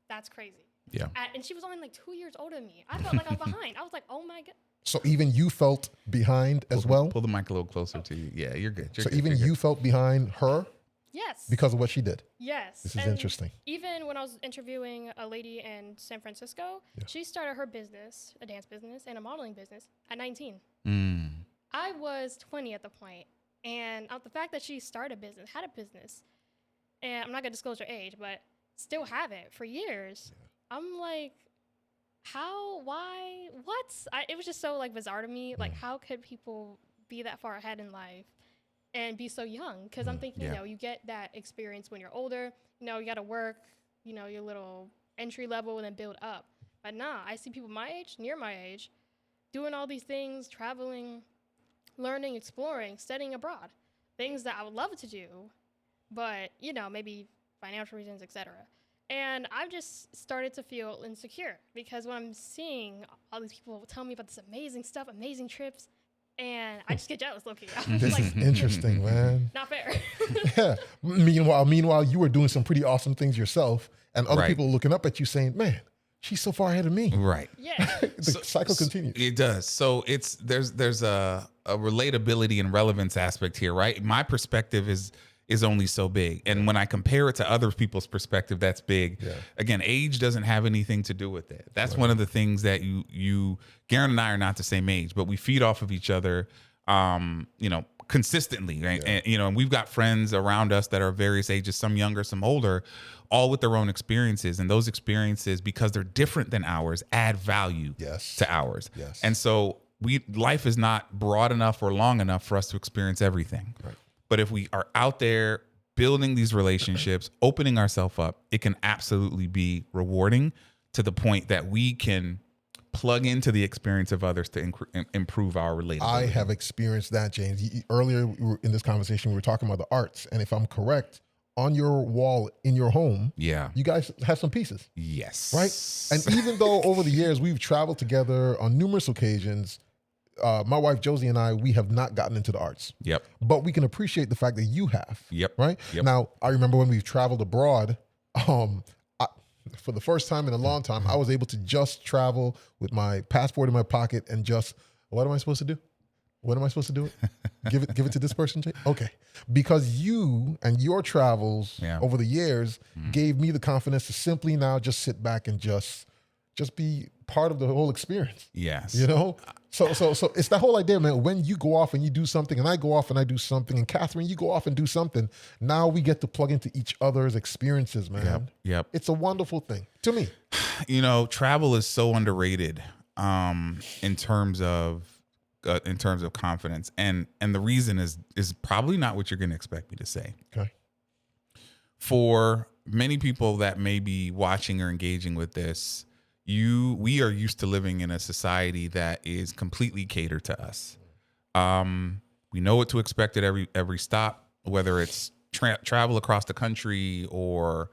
that's crazy. Yeah. And she was only like 2 years older than me. I felt like I was behind. I was like, oh my God. So even you felt behind as well? Pull the mic a little closer to you. Yeah, you're good. So even you felt behind her? Yes. Because of what she did? Yes. This is interesting. Even when I was interviewing a lady in San Francisco, she started her business, a dance business and a modeling business, at 19. I was 20 at the point. And the fact that she started a business, had a business, and I'm not going to disclose her age, but still have it for years, I'm like, how, why, what? It was just so like bizarre to me. Like, how could people be that far ahead in life and be so young? Because I'm thinking, you know, you get that experience when you're older. You know, you got to work, you know, your little entry level and then build up. But nah, I see people my age, near my age, doing all these things, traveling, learning, exploring, studying abroad. Things that I would love to do, but, you know, maybe financial reasons, etc. And I've just started to feel insecure because when I'm seeing all these people tell me about this amazing stuff, amazing trips, and I just get jealous, low-key. This is interesting, man. Not fair. Yeah. Meanwhile, you were doing some pretty awesome things yourself, and other people looking up at you saying, man, she's so far ahead of me. Right. Yeah. The cycle continues. It does. So there's a relatability and relevance aspect here, right? My perspective is only so big. And when I compare it to other people's perspective, that's big. Yeah. Again, age doesn't have anything to do with it. That's one of the things that Gerren and I are not the same age, but we feed off of each other, you know, consistently. Right? Yeah. And we've got friends around us that are various ages, some younger, some older, all with their own experiences. And those experiences, because they're different than ours, add value to ours. Yes. And so life is not broad enough or long enough for us to experience everything. Right. But if we are out there building these relationships, opening ourselves up, it can absolutely be rewarding to the point that we can plug into the experience of others to improve our relatability. I have experienced that, James. Earlier in this conversation, we were talking about the arts. And if I'm correct, on your wall in your home, you guys have some pieces. Yes. Right? And even though over the years we've traveled together on numerous occasions, my wife Josie and I, we have not gotten into the arts. Yep. But we can appreciate the fact that you have. Yep. Right? Yep. Now, I remember when we've traveled abroad, for the first time in a long time, I was able to just travel with my passport in my pocket and just, what am I supposed to do? What am I supposed to do? Give it to this person, Jay? Okay. Because you and your travels over the years gave me the confidence to simply now just sit back and just be part of the whole experience. Yes. You know? So it's that whole idea, man. When you go off and you do something and I go off and I do something and Catherine, you go off and do something, now we get to plug into each other's experiences, man. Yep. It's a wonderful thing to me. You know, travel is so underrated in terms of confidence. And the reason is probably not what you're going to expect me to say. Okay. For many people that may be watching or engaging with this, we are used to living in a society that is completely catered to us. We know what to expect at every stop, whether it's travel across the country or,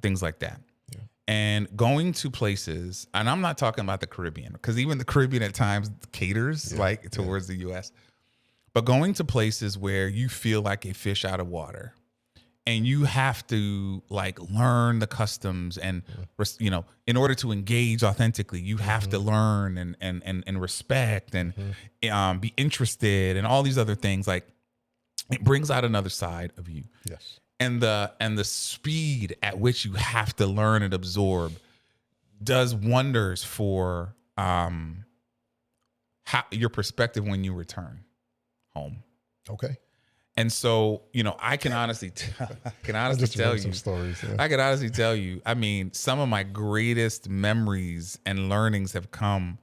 things like that. Yeah. And going to places, and I'm not talking about the Caribbean, because even the Caribbean at times caters towards the US, but going to places where you feel like a fish out of water and you have to like learn the customs and in order to engage authentically, you have to learn and respect and be interested and all these other things. Like, it brings out another side of you. Yes. And the speed at which you have to learn and absorb does wonders for your perspective when you return home. Okay. And so, I can honestly tell you, stories, yeah. I can honestly tell you, I mean, some of my greatest memories and learnings have come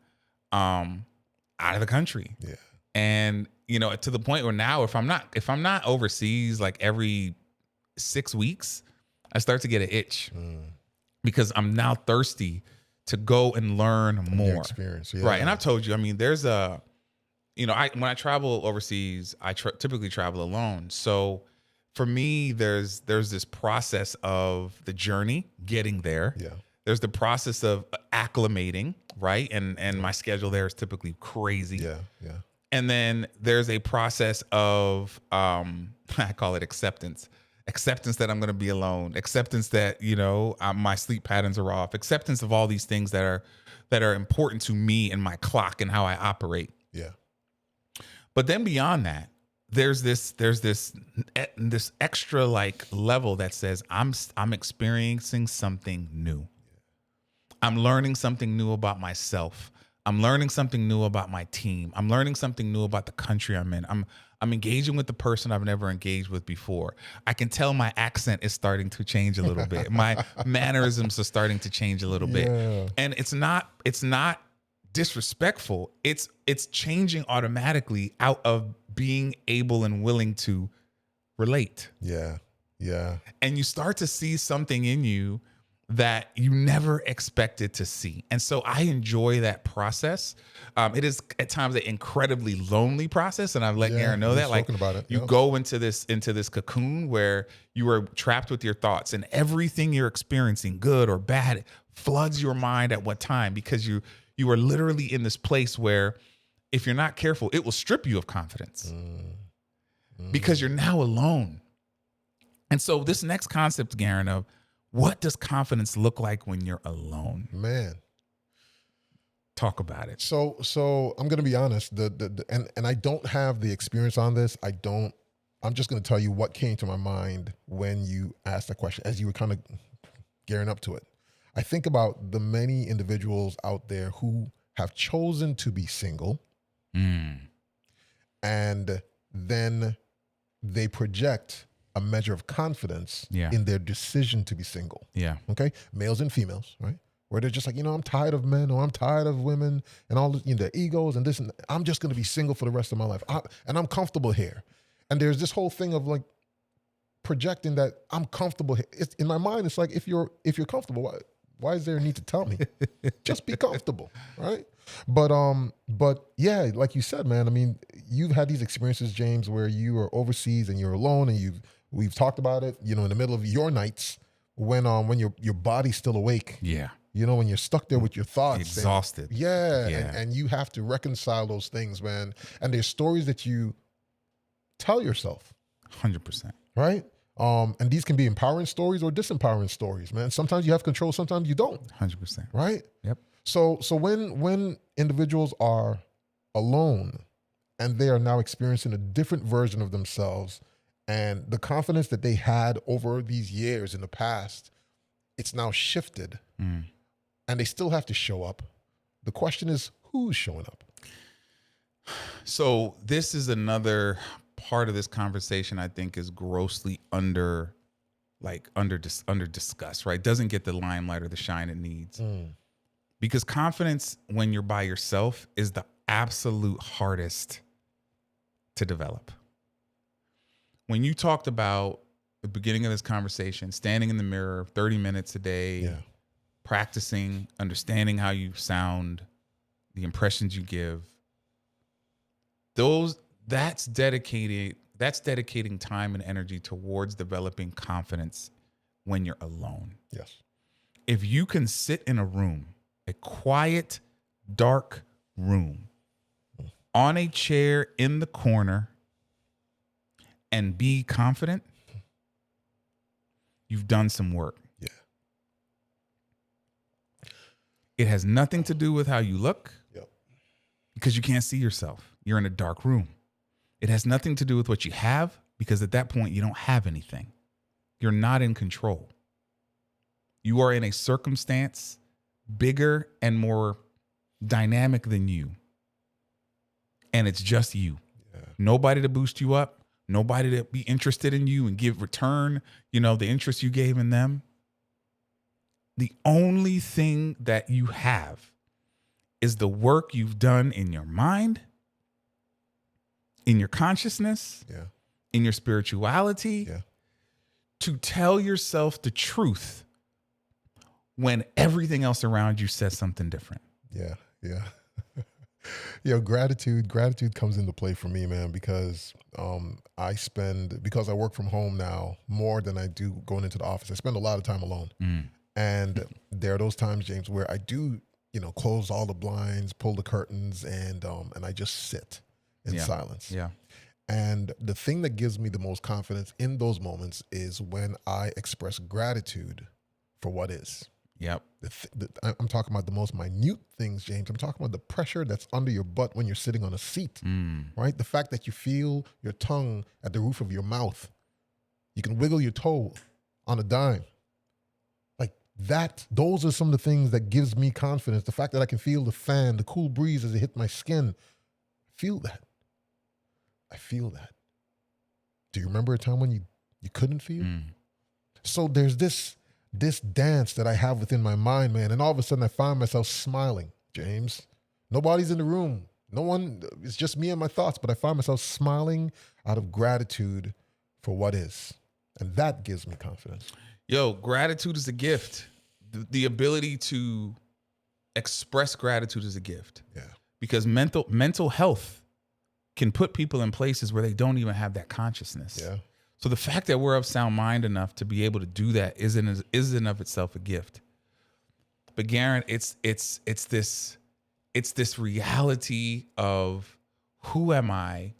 out of the country. Yeah. And, to the point where now if I'm not overseas like every 6 weeks, I start to get an itch because I'm now thirsty to go and learn more. Experience. Yeah. Right. And I've told you, I mean, there's when I travel overseas, I typically travel alone. So for me, there's this process of the journey, getting there. Yeah. There's the process of acclimating, right? And my schedule there is typically crazy. Yeah. Yeah. And then there's a process of I call it acceptance that I'm going to be alone, acceptance that my sleep patterns are off, acceptance of all these things that are important to me and my clock and how I operate. Yeah. But then beyond that, there's this extra like level that says I'm experiencing something new. I'm learning something new about myself. I'm learning something new about my team. I'm learning something new about the country I'm in. I'm engaging with the person I've never engaged with before. I can tell my accent is starting to change a little bit. My mannerisms are starting to change a little bit. And it's not disrespectful. It's changing automatically out of being able and willing to relate. Yeah. Yeah. And you start to see something in you that you never expected to see. And so I enjoy that process. It is at times an incredibly lonely process. And I've let Gerren know that. Like, about it. You go into this cocoon where you are trapped with your thoughts, and everything you're experiencing, good or bad, floods your mind at what time, because you are literally in this place where if you're not careful, it will strip you of confidence because you're now alone. And so this next concept, Gerren, of what does confidence look like when you're alone? Man. Talk about it. So I'm going to be honest, and I don't have the experience on this. I'm just going to tell you what came to my mind when you asked that question, as you were kind of gearing up to it. I think about the many individuals out there who have chosen to be single, and then they project a measure of confidence in their decision to be single. Yeah. Okay. Males and females, right? Where they're just like, I'm tired of men, or I'm tired of women and all this, their egos and this, and I'm just going to be single for the rest of my life. And I'm comfortable here. And there's this whole thing of like projecting that I'm comfortable here. In my mind, it's like, if you're comfortable, why is there a need to tell me? Just be comfortable, right? But yeah, like you said, man, I mean, you've had these experiences, James, where you are overseas and you're alone, and we've talked about it, in the middle of your nights when your body's still awake. Yeah. When you're stuck there with your thoughts. Exhausted. And you have to reconcile those things, man. And there's stories that you tell yourself. 100%. Right? And these can be empowering stories or disempowering stories, man. Sometimes you have control, sometimes you don't. 100%. Right? Yep. So when individuals are alone and they are now experiencing a different version of themselves, and the confidence that they had over these years in the past, it's now shifted, and they still have to show up. The question is, who's showing up? So this is another part of this conversation I think is grossly under discussed, right? Doesn't get the limelight or the shine it needs. Because confidence when you're by yourself is the absolute hardest to develop. When you talked about the beginning of this conversation, standing in the mirror 30 minutes a day, practicing, understanding how you sound, the impressions you give, that's dedicating time and energy towards developing confidence when you're alone. Yes. If you can sit in a room, a quiet, dark room, on a chair in the corner and be confident, you've done some work. Yeah. It has nothing to do with how you look. Yep. Because you can't see yourself. You're in a dark room. It has nothing to do with what you have, because at that point you don't have anything. You're not in control. You are in a circumstance bigger and more dynamic than you. And it's just you. Yeah. Nobody to boost you up. Nobody to be interested in you and give return, the interest you gave in them. The only thing that you have is the work you've done in your mind, in your consciousness, yeah, in your spirituality, yeah, to tell yourself the truth when everything else around you says something different. Yeah, yeah. Gratitude comes into play for me, man, because because I work from home now more than I do going into the office. I spend a lot of time alone. And there are those times, James, where I do, close all the blinds, pull the curtains, and I just sit in silence. Yeah. And the thing that gives me the most confidence in those moments is when I express gratitude for what is. Yep. I'm talking about the most minute things, James. I'm talking about the pressure that's under your butt when you're sitting on a seat, right? The fact that you feel your tongue at the roof of your mouth. You can wiggle your toe on a dime. Like that, those are some of the things that gives me confidence. The fact that I can feel the fan, the cool breeze as it hit my skin. Feel that. I feel that. Do you remember a time when you couldn't feel? So there's this dance that I have within my mind, man, and all of a sudden I find myself smiling, James. Nobody's in the room. No one, it's just me and my thoughts, but I find myself smiling out of gratitude for what is. And that gives me confidence. Yo, gratitude is a gift. The ability to express gratitude is a gift. Yeah. Because mental health can put people in places where they don't even have that consciousness. Yeah. So the fact that we're of sound mind enough to be able to do that is in of itself a gift. But Gerren, it's this reality of who am I?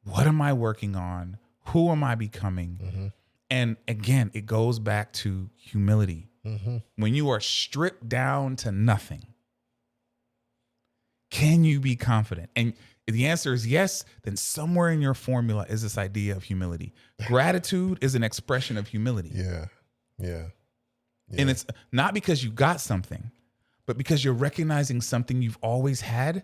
What am I working on? Who am I becoming? Mm-hmm. And again, it goes back to humility. Mm-hmm. When you are stripped down to nothing, can you be confident? And if the answer is yes, then somewhere in your formula is this idea of humility. Gratitude is an expression of humility. Yeah. Yeah. And it's not because you got something, but because you're recognizing something you've always had.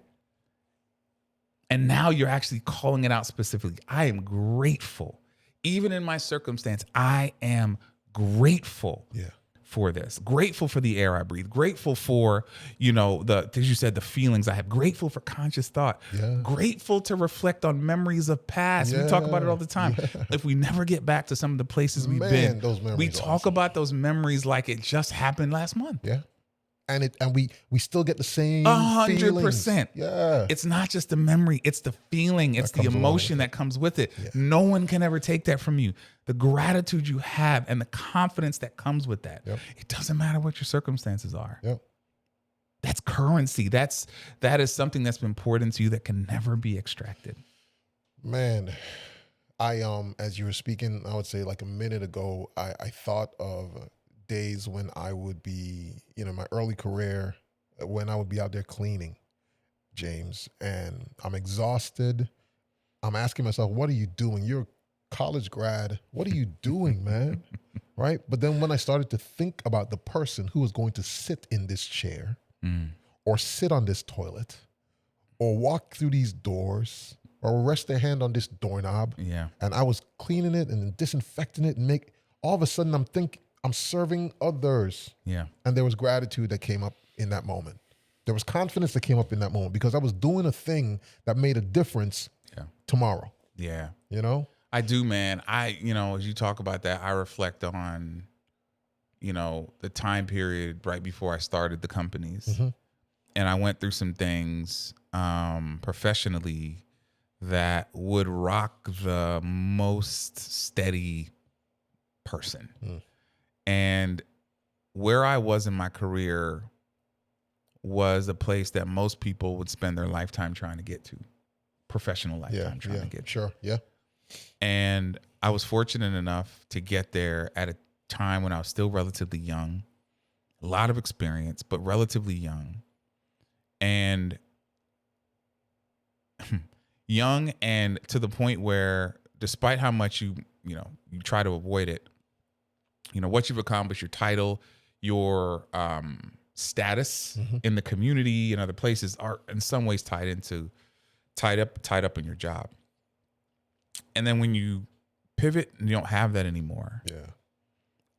And now you're actually calling it out specifically. I am grateful. Even in my circumstance, I am grateful. Yeah. For this, grateful for the air I breathe, grateful for, as you said, the feelings I have, grateful for conscious thought, grateful to reflect on memories of past. We talk about it all the time. If we never get back to some of the places we've been, we talk about those memories like it just happened last month. Yeah. And we still get the same 100%. Yeah. It's not just the memory, it's the feeling, it's the emotion that comes with it. Yeah. No one can ever take that from you. The gratitude you have and the confidence that comes with that. Yep. It doesn't matter what your circumstances are. Yep. That's currency. That is something that's been poured into you that can never be extracted. Man, I as you were speaking, I would say like a minute ago, I thought of days when I would be, my early career, when I would be out there cleaning, James, and I'm exhausted. I'm asking myself, what are you doing? You're a college grad. What are you doing, man? Right? But then when I started to think about the person who was going to sit in this chair or sit on this toilet or walk through these doors or rest their hand on this doorknob, and I was cleaning it and disinfecting it and all of a sudden I'm serving others. Yeah. And there was gratitude that came up in that moment. There was confidence that came up in that moment because I was doing a thing that made a difference tomorrow. Yeah. I do, man. As you talk about that, I reflect on, the time period right before I started the companies. Mm-hmm. And I went through some things professionally that would rock the most steady person. And where I was in my career was a place that most people would spend their lifetime trying to get to, professional lifetime trying to get to. Sure, yeah. And I was fortunate enough to get there at time when I was still relatively young, a lot of experience, but relatively young. And young, and to the point where despite how much you try to avoid it, what you've accomplished, your title, your status in the community and other places are in some ways tied up in your job. And then when you pivot and you don't have that anymore. Yeah.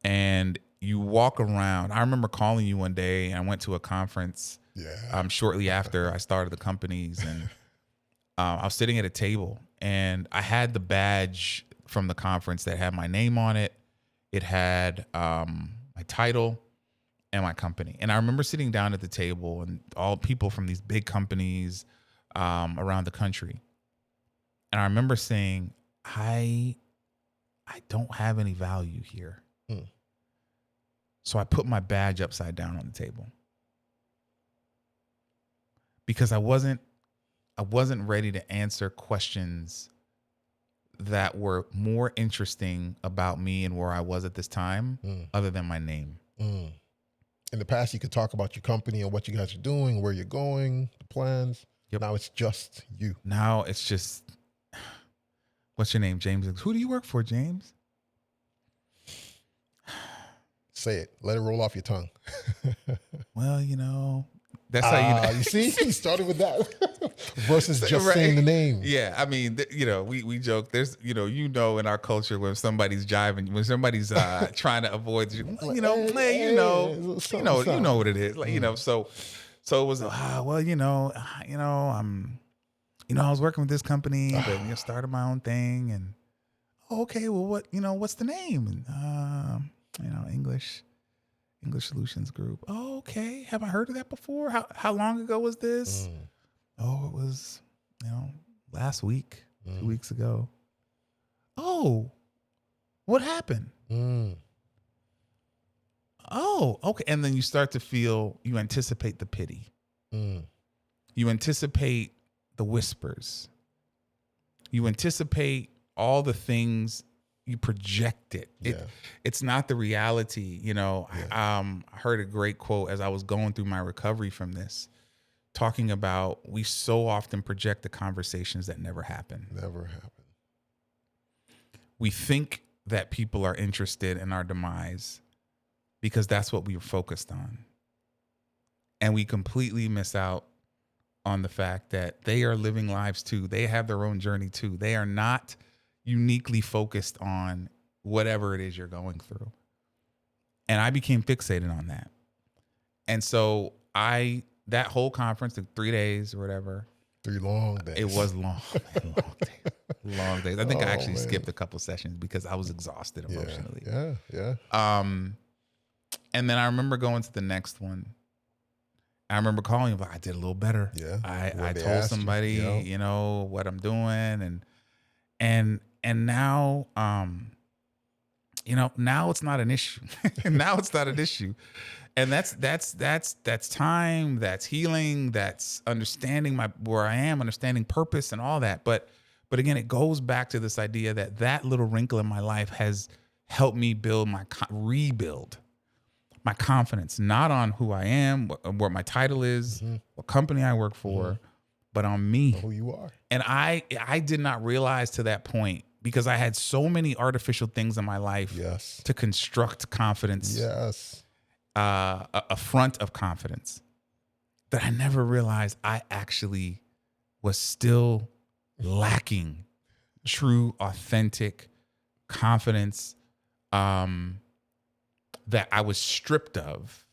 And you walk around. I remember calling you one day, and I went to a conference shortly after I started the companies, and I was sitting at a table, and I had the badge from the conference that had my name on it. It had my title and my company. And I remember sitting down at the table, and all people from these big companies around the country. And I remember saying, I don't have any value here. So I put my badge upside down on the table because I wasn't ready to answer questions that were more interesting about me and where I was at this time other than my name. In the past, you could talk about your company and what you guys are doing, where you're going, the plans. Yep. Now it's just you. Now it's just, what's your name, James? Who do you work for, James? Say it. Let it roll off your tongue. Well, that's how you know. You see, he started with that versus just saying the name. Yeah, I mean, we joke. There's, in our culture when somebody's jiving, when somebody's trying to avoid, you know what it is, like, so it was, I was working with this company, but started my own thing, and okay, well, what's the name? And English Solutions Group. Oh, okay. Have I heard of that before? How long ago was this? Oh, it was, last week, 2 weeks ago. Oh, what happened? Oh, okay. And then you start to feel, you anticipate the pity. You anticipate the whispers. You anticipate all the things. You project it. It's not the reality. I heard a great quote as I was going through my recovery from this, talking about we so often project the conversations that never happen. Never happen. We think that people are interested in our demise because that's what we were focused on. And we completely miss out on the fact that they are living lives too. They have their own journey too. They are not uniquely focused on whatever it is you're going through. And I became fixated on that. And so that whole conference took 3 days or whatever. 3 long days. It was long days. I think I actually skipped a couple sessions because I was exhausted emotionally. Yeah. And then I remember going to the next one. I remember calling him, like, I did a little better. Yeah. I told somebody, what I'm doing, and now, now it's not an issue. Now it's not an issue. And that's time, that's healing, that's understanding where I am, understanding purpose and all that. But again, it goes back to this idea that little wrinkle in my life has helped me rebuild my confidence, not on who I am, what my title is, what company I work for, but on me. Who you are. And I did not realize to that point, because I had so many artificial things in my life to construct confidence, a front of confidence, that I never realized I actually was still lacking true, authentic confidence that I was stripped of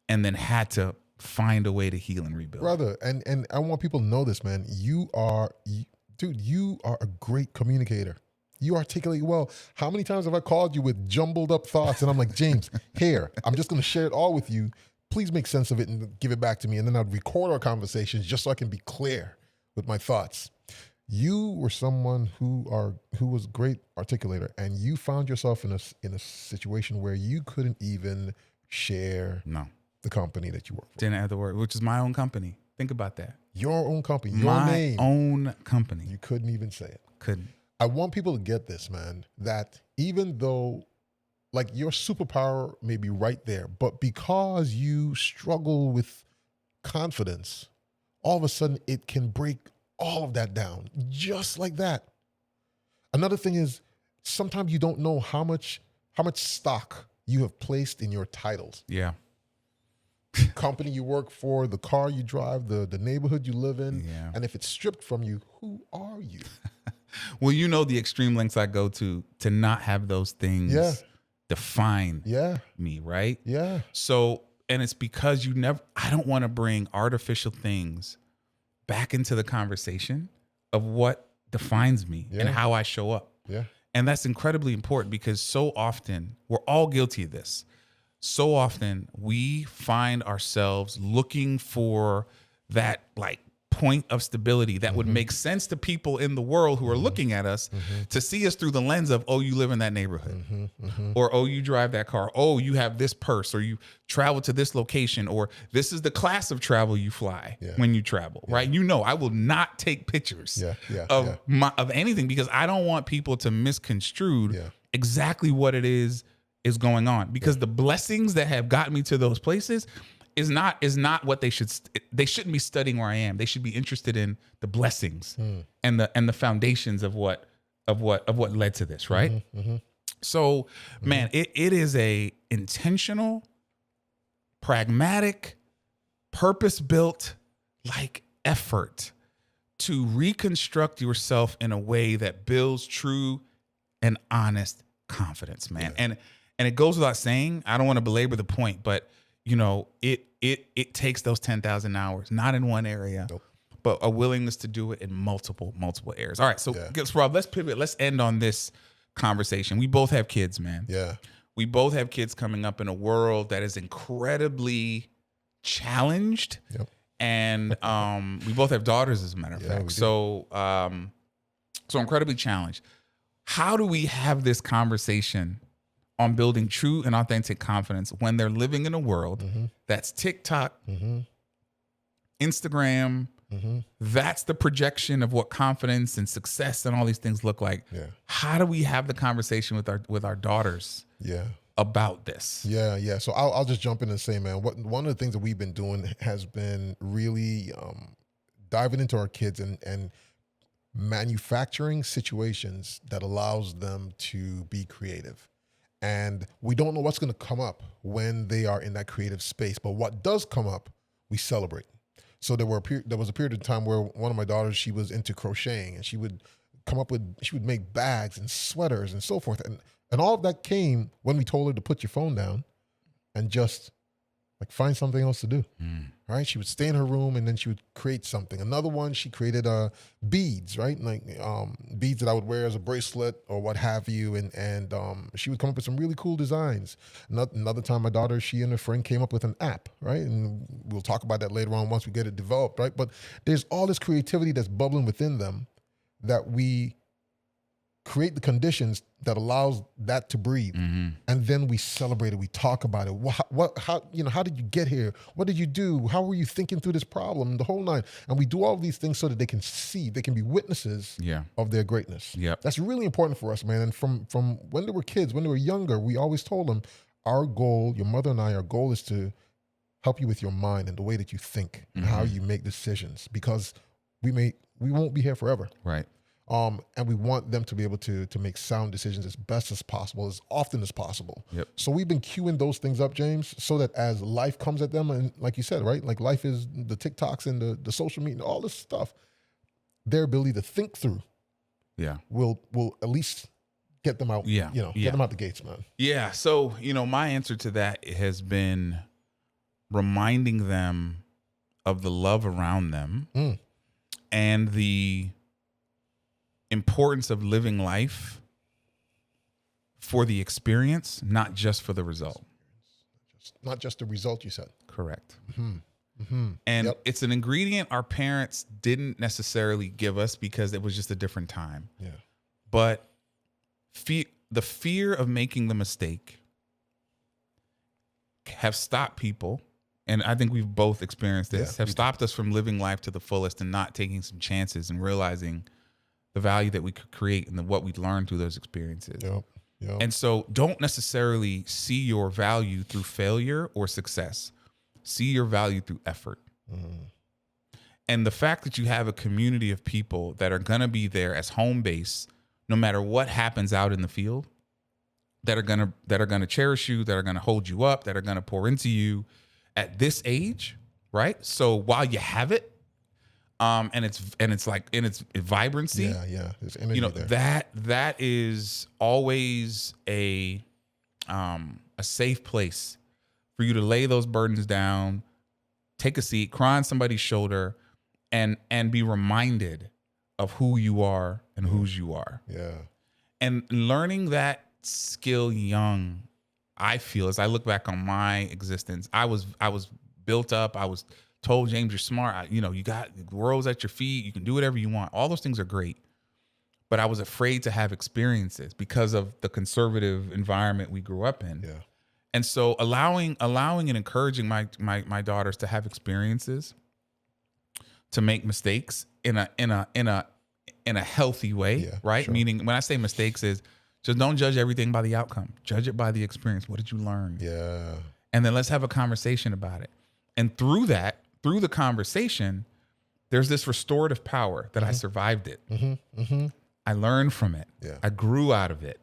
and then had to find a way to heal and rebuild. Brother, and I want people to know this, man. You are a great communicator. You articulate well. How many times have I called you with jumbled up thoughts and I'm like, James, here, I'm just going to share it all with you. Please make sense of it and give it back to me. And then I'd record our conversations just so I can be clear with my thoughts. You were someone who was a great articulator, and you found yourself in a situation where you couldn't even share the company that you work for. Didn't have the word, which is my own company. Think about that. Your own company, your my name. My own company. You couldn't even say it. Couldn't. I want people to get this, man, that even though like your superpower may be right there, but because you struggle with confidence, all of a sudden it can break all of that down just like that. Another thing is sometimes you don't know how much stock you have placed in your titles. Yeah. Company you work for, the car you drive, the neighborhood you live in. Yeah. And if it's stripped from you, who are you? Well, you know the extreme lengths I go to not have those things define me, right? Yeah. So, and it's because I don't want to bring artificial things back into the conversation of what defines me and how I show up. Yeah. And that's incredibly important because so often we're all guilty of this. So often we find ourselves looking for that like point of stability that would make sense to people in the world who are looking at us to see us through the lens of, oh, you live in that neighborhood, or, oh, you drive that car. Oh, you have this purse, or you travel to this location, or this is the class of travel you fly when you travel, right? You know, I will not take pictures of anything because I don't want people to misconstrue exactly what it is going on, because the blessings that have gotten me to those places is not what they shouldn't be studying where I am. They should be interested in the blessings and the foundations of what led to this, right? So, man, it is a intentional, pragmatic, purpose-built like effort to reconstruct yourself in a way that builds true and honest confidence, man. And it goes without saying, I don't want to belabor the point, but you know, it takes those 10,000 hours, not in one area, but a willingness to do it in multiple areas. All right, so Rob, let's pivot. Let's end on this conversation. We both have kids, man. Yeah. We both have kids coming up in a world that is incredibly challenged. And we both have daughters, as a matter of fact. So incredibly challenged. How do we have this conversation on building true and authentic confidence when they're living in a world that's TikTok, Instagram, that's the projection of what confidence and success and all these things look like? How do we have the conversation with our daughters about this? So I'll just jump in and say, man, one of the things that we've been doing has been really diving into our kids and manufacturing situations that allows them to be creative. And we don't know what's going to come up when they are in that creative space. But what does come up, we celebrate. So there was a period of time where one of my daughters, she was into crocheting, and she would make bags and sweaters and so forth. And all of that came when we told her to put your phone down and just like find something else to do. Right? She would stay in her room and then she would create something. Another one, she created beads, right? Like beads that I would wear as a bracelet or what have you. And she would come up with some really cool designs. Another time, my daughter, she and her friend came up with an app, right? And we'll talk about that later on once we get it developed, right? But there's all this creativity that's bubbling within them that we create the conditions that allows that to breathe. And then we celebrate it. We talk about it. How did you get here? What did you do? How were you thinking through this problem? The whole nine. And we do all of these things so that they can see, they can be witnesses of their greatness. That's really important for us, man. And from when they were kids, when they were younger, we always told them, our goal, your mother and I, our goal is to help you with your mind and the way that you think and how you make decisions, because we won't be here forever. Right. And we want them to be able to make sound decisions as best as possible, as often as possible. So we've been queuing those things up, James, so that as life comes at them, and like you said, right, like life is the TikToks and the social media, all this stuff, their ability to think through will at least get them out, get them out the gates, man. Yeah. So, my answer to that has been reminding them of the love around them and the importance of living life for the experience, not just for the result. Not just the result, you said. Correct. And it's an ingredient our parents didn't necessarily give us because it was just a different time. But the fear of making the mistake have stopped people, and I think we've both experienced this, have stopped us from living life to the fullest and not taking some chances and realizing the value that we could create and what we learned through those experiences. Yeah. And so don't necessarily see your value through failure or success. See your value through effort. And the fact that you have a community of people that are going to be there as home base, no matter what happens out in the field, that are going to cherish you, that are going to hold you up, that are going to pour into you at this age, right? So while you have it, and it's like in its vibrancy, yeah, there's energy there. that is always a safe place for you to lay those burdens down, take a seat, cry on somebody's shoulder, and be reminded of who you are and whose you are. Yeah. And learning that skill young, I feel, as I look back on my existence, I was built up. I was told, James, you're smart. You got the world's at your feet. You can do whatever you want. All those things are great. But I was afraid to have experiences because of the conservative environment we grew up in. Yeah. And so allowing and encouraging my daughters to have experiences, to make mistakes in a healthy way, right? Sure. Meaning when I say mistakes is just don't judge everything by the outcome. Judge it by the experience. What did you learn? Yeah. And then let's have a conversation about it. And through the conversation, there's this restorative power that I survived it. I learned from it. Yeah. I grew out of it.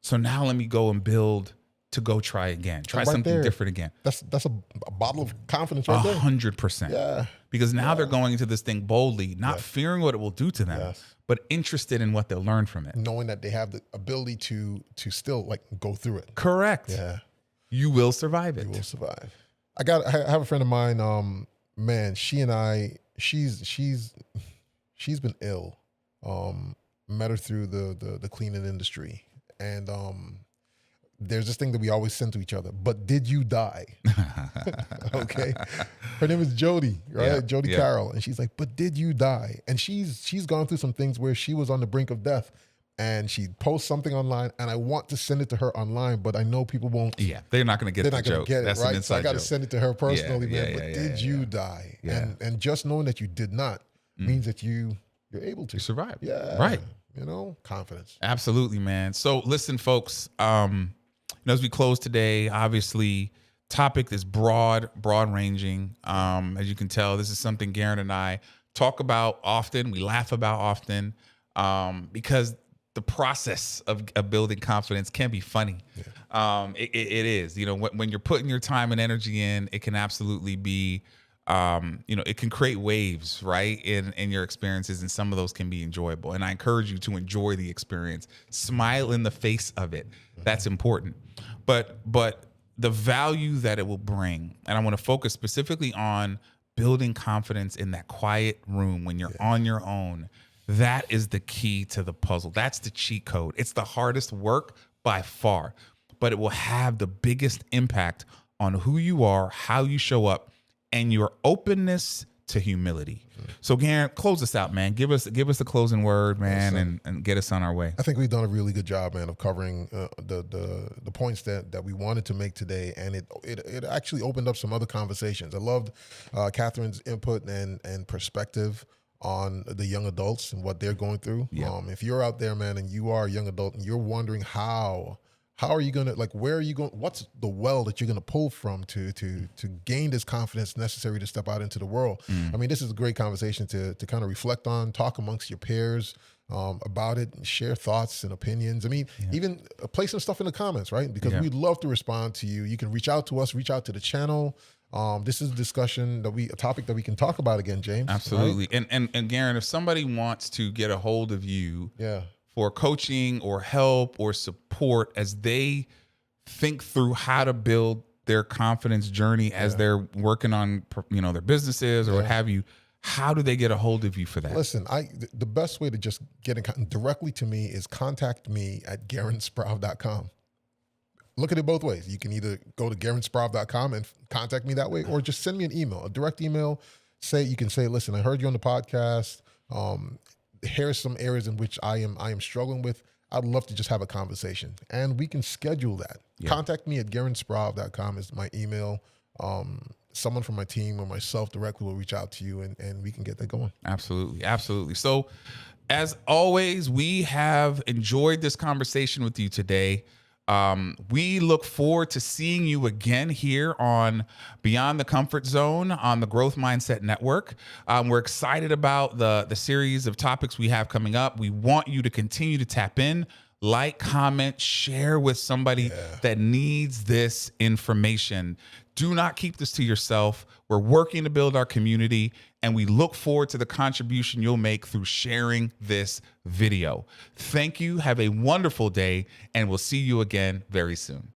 So now let me go and build to go try again. Try something different again. That's a bottle of confidence right there. 100%. Yeah. Because now they're going into this thing boldly, not fearing what it will do to them, Yes. but interested in what they'll learn from it. Knowing that they have the ability to still like go through it. Correct. Yeah. You will survive it. You will survive. I have a friend of mine, man, she's been ill. Met her through the cleaning industry. And there's this thing that we always send to each other. But did you die? Okay. Her name is Jody, right? Yeah, Jody yeah. Carroll. And she's like, but did you die? And she's gone through some things where she was on the brink of death. And she posts something online, and I want to send it to her online, but I know people won't. Yeah, they're not going to get the joke. Get it, That's right? an inside So I got to joke. send it to her personally, Yeah, man. yeah, But yeah, did yeah, you yeah. die? Yeah. And just knowing that you did not means that you're able to You survived. Yeah, Right. Confidence. Absolutely, man. So listen, folks, as we close today, obviously topic is broad ranging. As you can tell, this is something Gerren and I talk about often. We laugh about often because the process of building confidence can be funny. Yeah. It is, when you're putting your time and energy in, it can absolutely be, it can create waves, right? In your experiences, and some of those can be enjoyable. And I encourage you to enjoy the experience, smile in the face of it. That's important. But the value that it will bring, and I want to focus specifically on building confidence in that quiet room when you're on your own. That is the key to the puzzle. That's the cheat code. It's the hardest work by far, but it will have the biggest impact on who you are, how you show up, and your openness to humility. So Gerren, close us out, man. Give us a closing word, man, and get us on our way. I think we've done a really good job, man, of covering the points that we wanted to make today, and it actually opened up some other conversations. I loved Catherine's input and perspective on the young adults and what they're going through. Yeah. If you're out there, man, and you are a young adult and you're wondering how are you going to, like, where are you going, what's the well that you're going to pull from to gain this confidence necessary to step out into the world? I mean, this is a great conversation to kind of reflect on, talk amongst your peers about it, and share thoughts and opinions. I mean, even play some stuff in the comments, right? Because we'd love to respond to you. You can reach out to us, reach out to the channel. This is a discussion a topic that we can talk about again, James. Absolutely. Right? And Gerren, if somebody wants to get a hold of you Yeah. for coaching or help or support as they think through how to build their confidence journey as they're working on, their businesses or what have you, how do they get a hold of you for that? Listen, the best way to just get in contact directly to me is contact me at gerrensprout.com. Look at it both ways. You can either go to gerrensprout.com and contact me that way, or just send me an email, a direct email. You can say, listen, I heard you on the podcast. Here's some areas in which I am struggling with. I'd love to just have a conversation, and we can schedule that. Yeah. Contact me at gerrensprout.com is my email. Someone from my team or myself directly will reach out to you, and we can get that going. Absolutely. Absolutely. So as always, we have enjoyed this conversation with you today. We look forward to seeing you again here on Beyond the Comfort Zone on the Growth Mindset Network. We're excited about the series of topics we have coming up. We want you to continue to tap in, like, comment, share with somebody that needs this information. Do not keep this to yourself. We're working to build our community, and we look forward to the contribution you'll make through sharing this video. Thank you. Have a wonderful day, and we'll see you again very soon.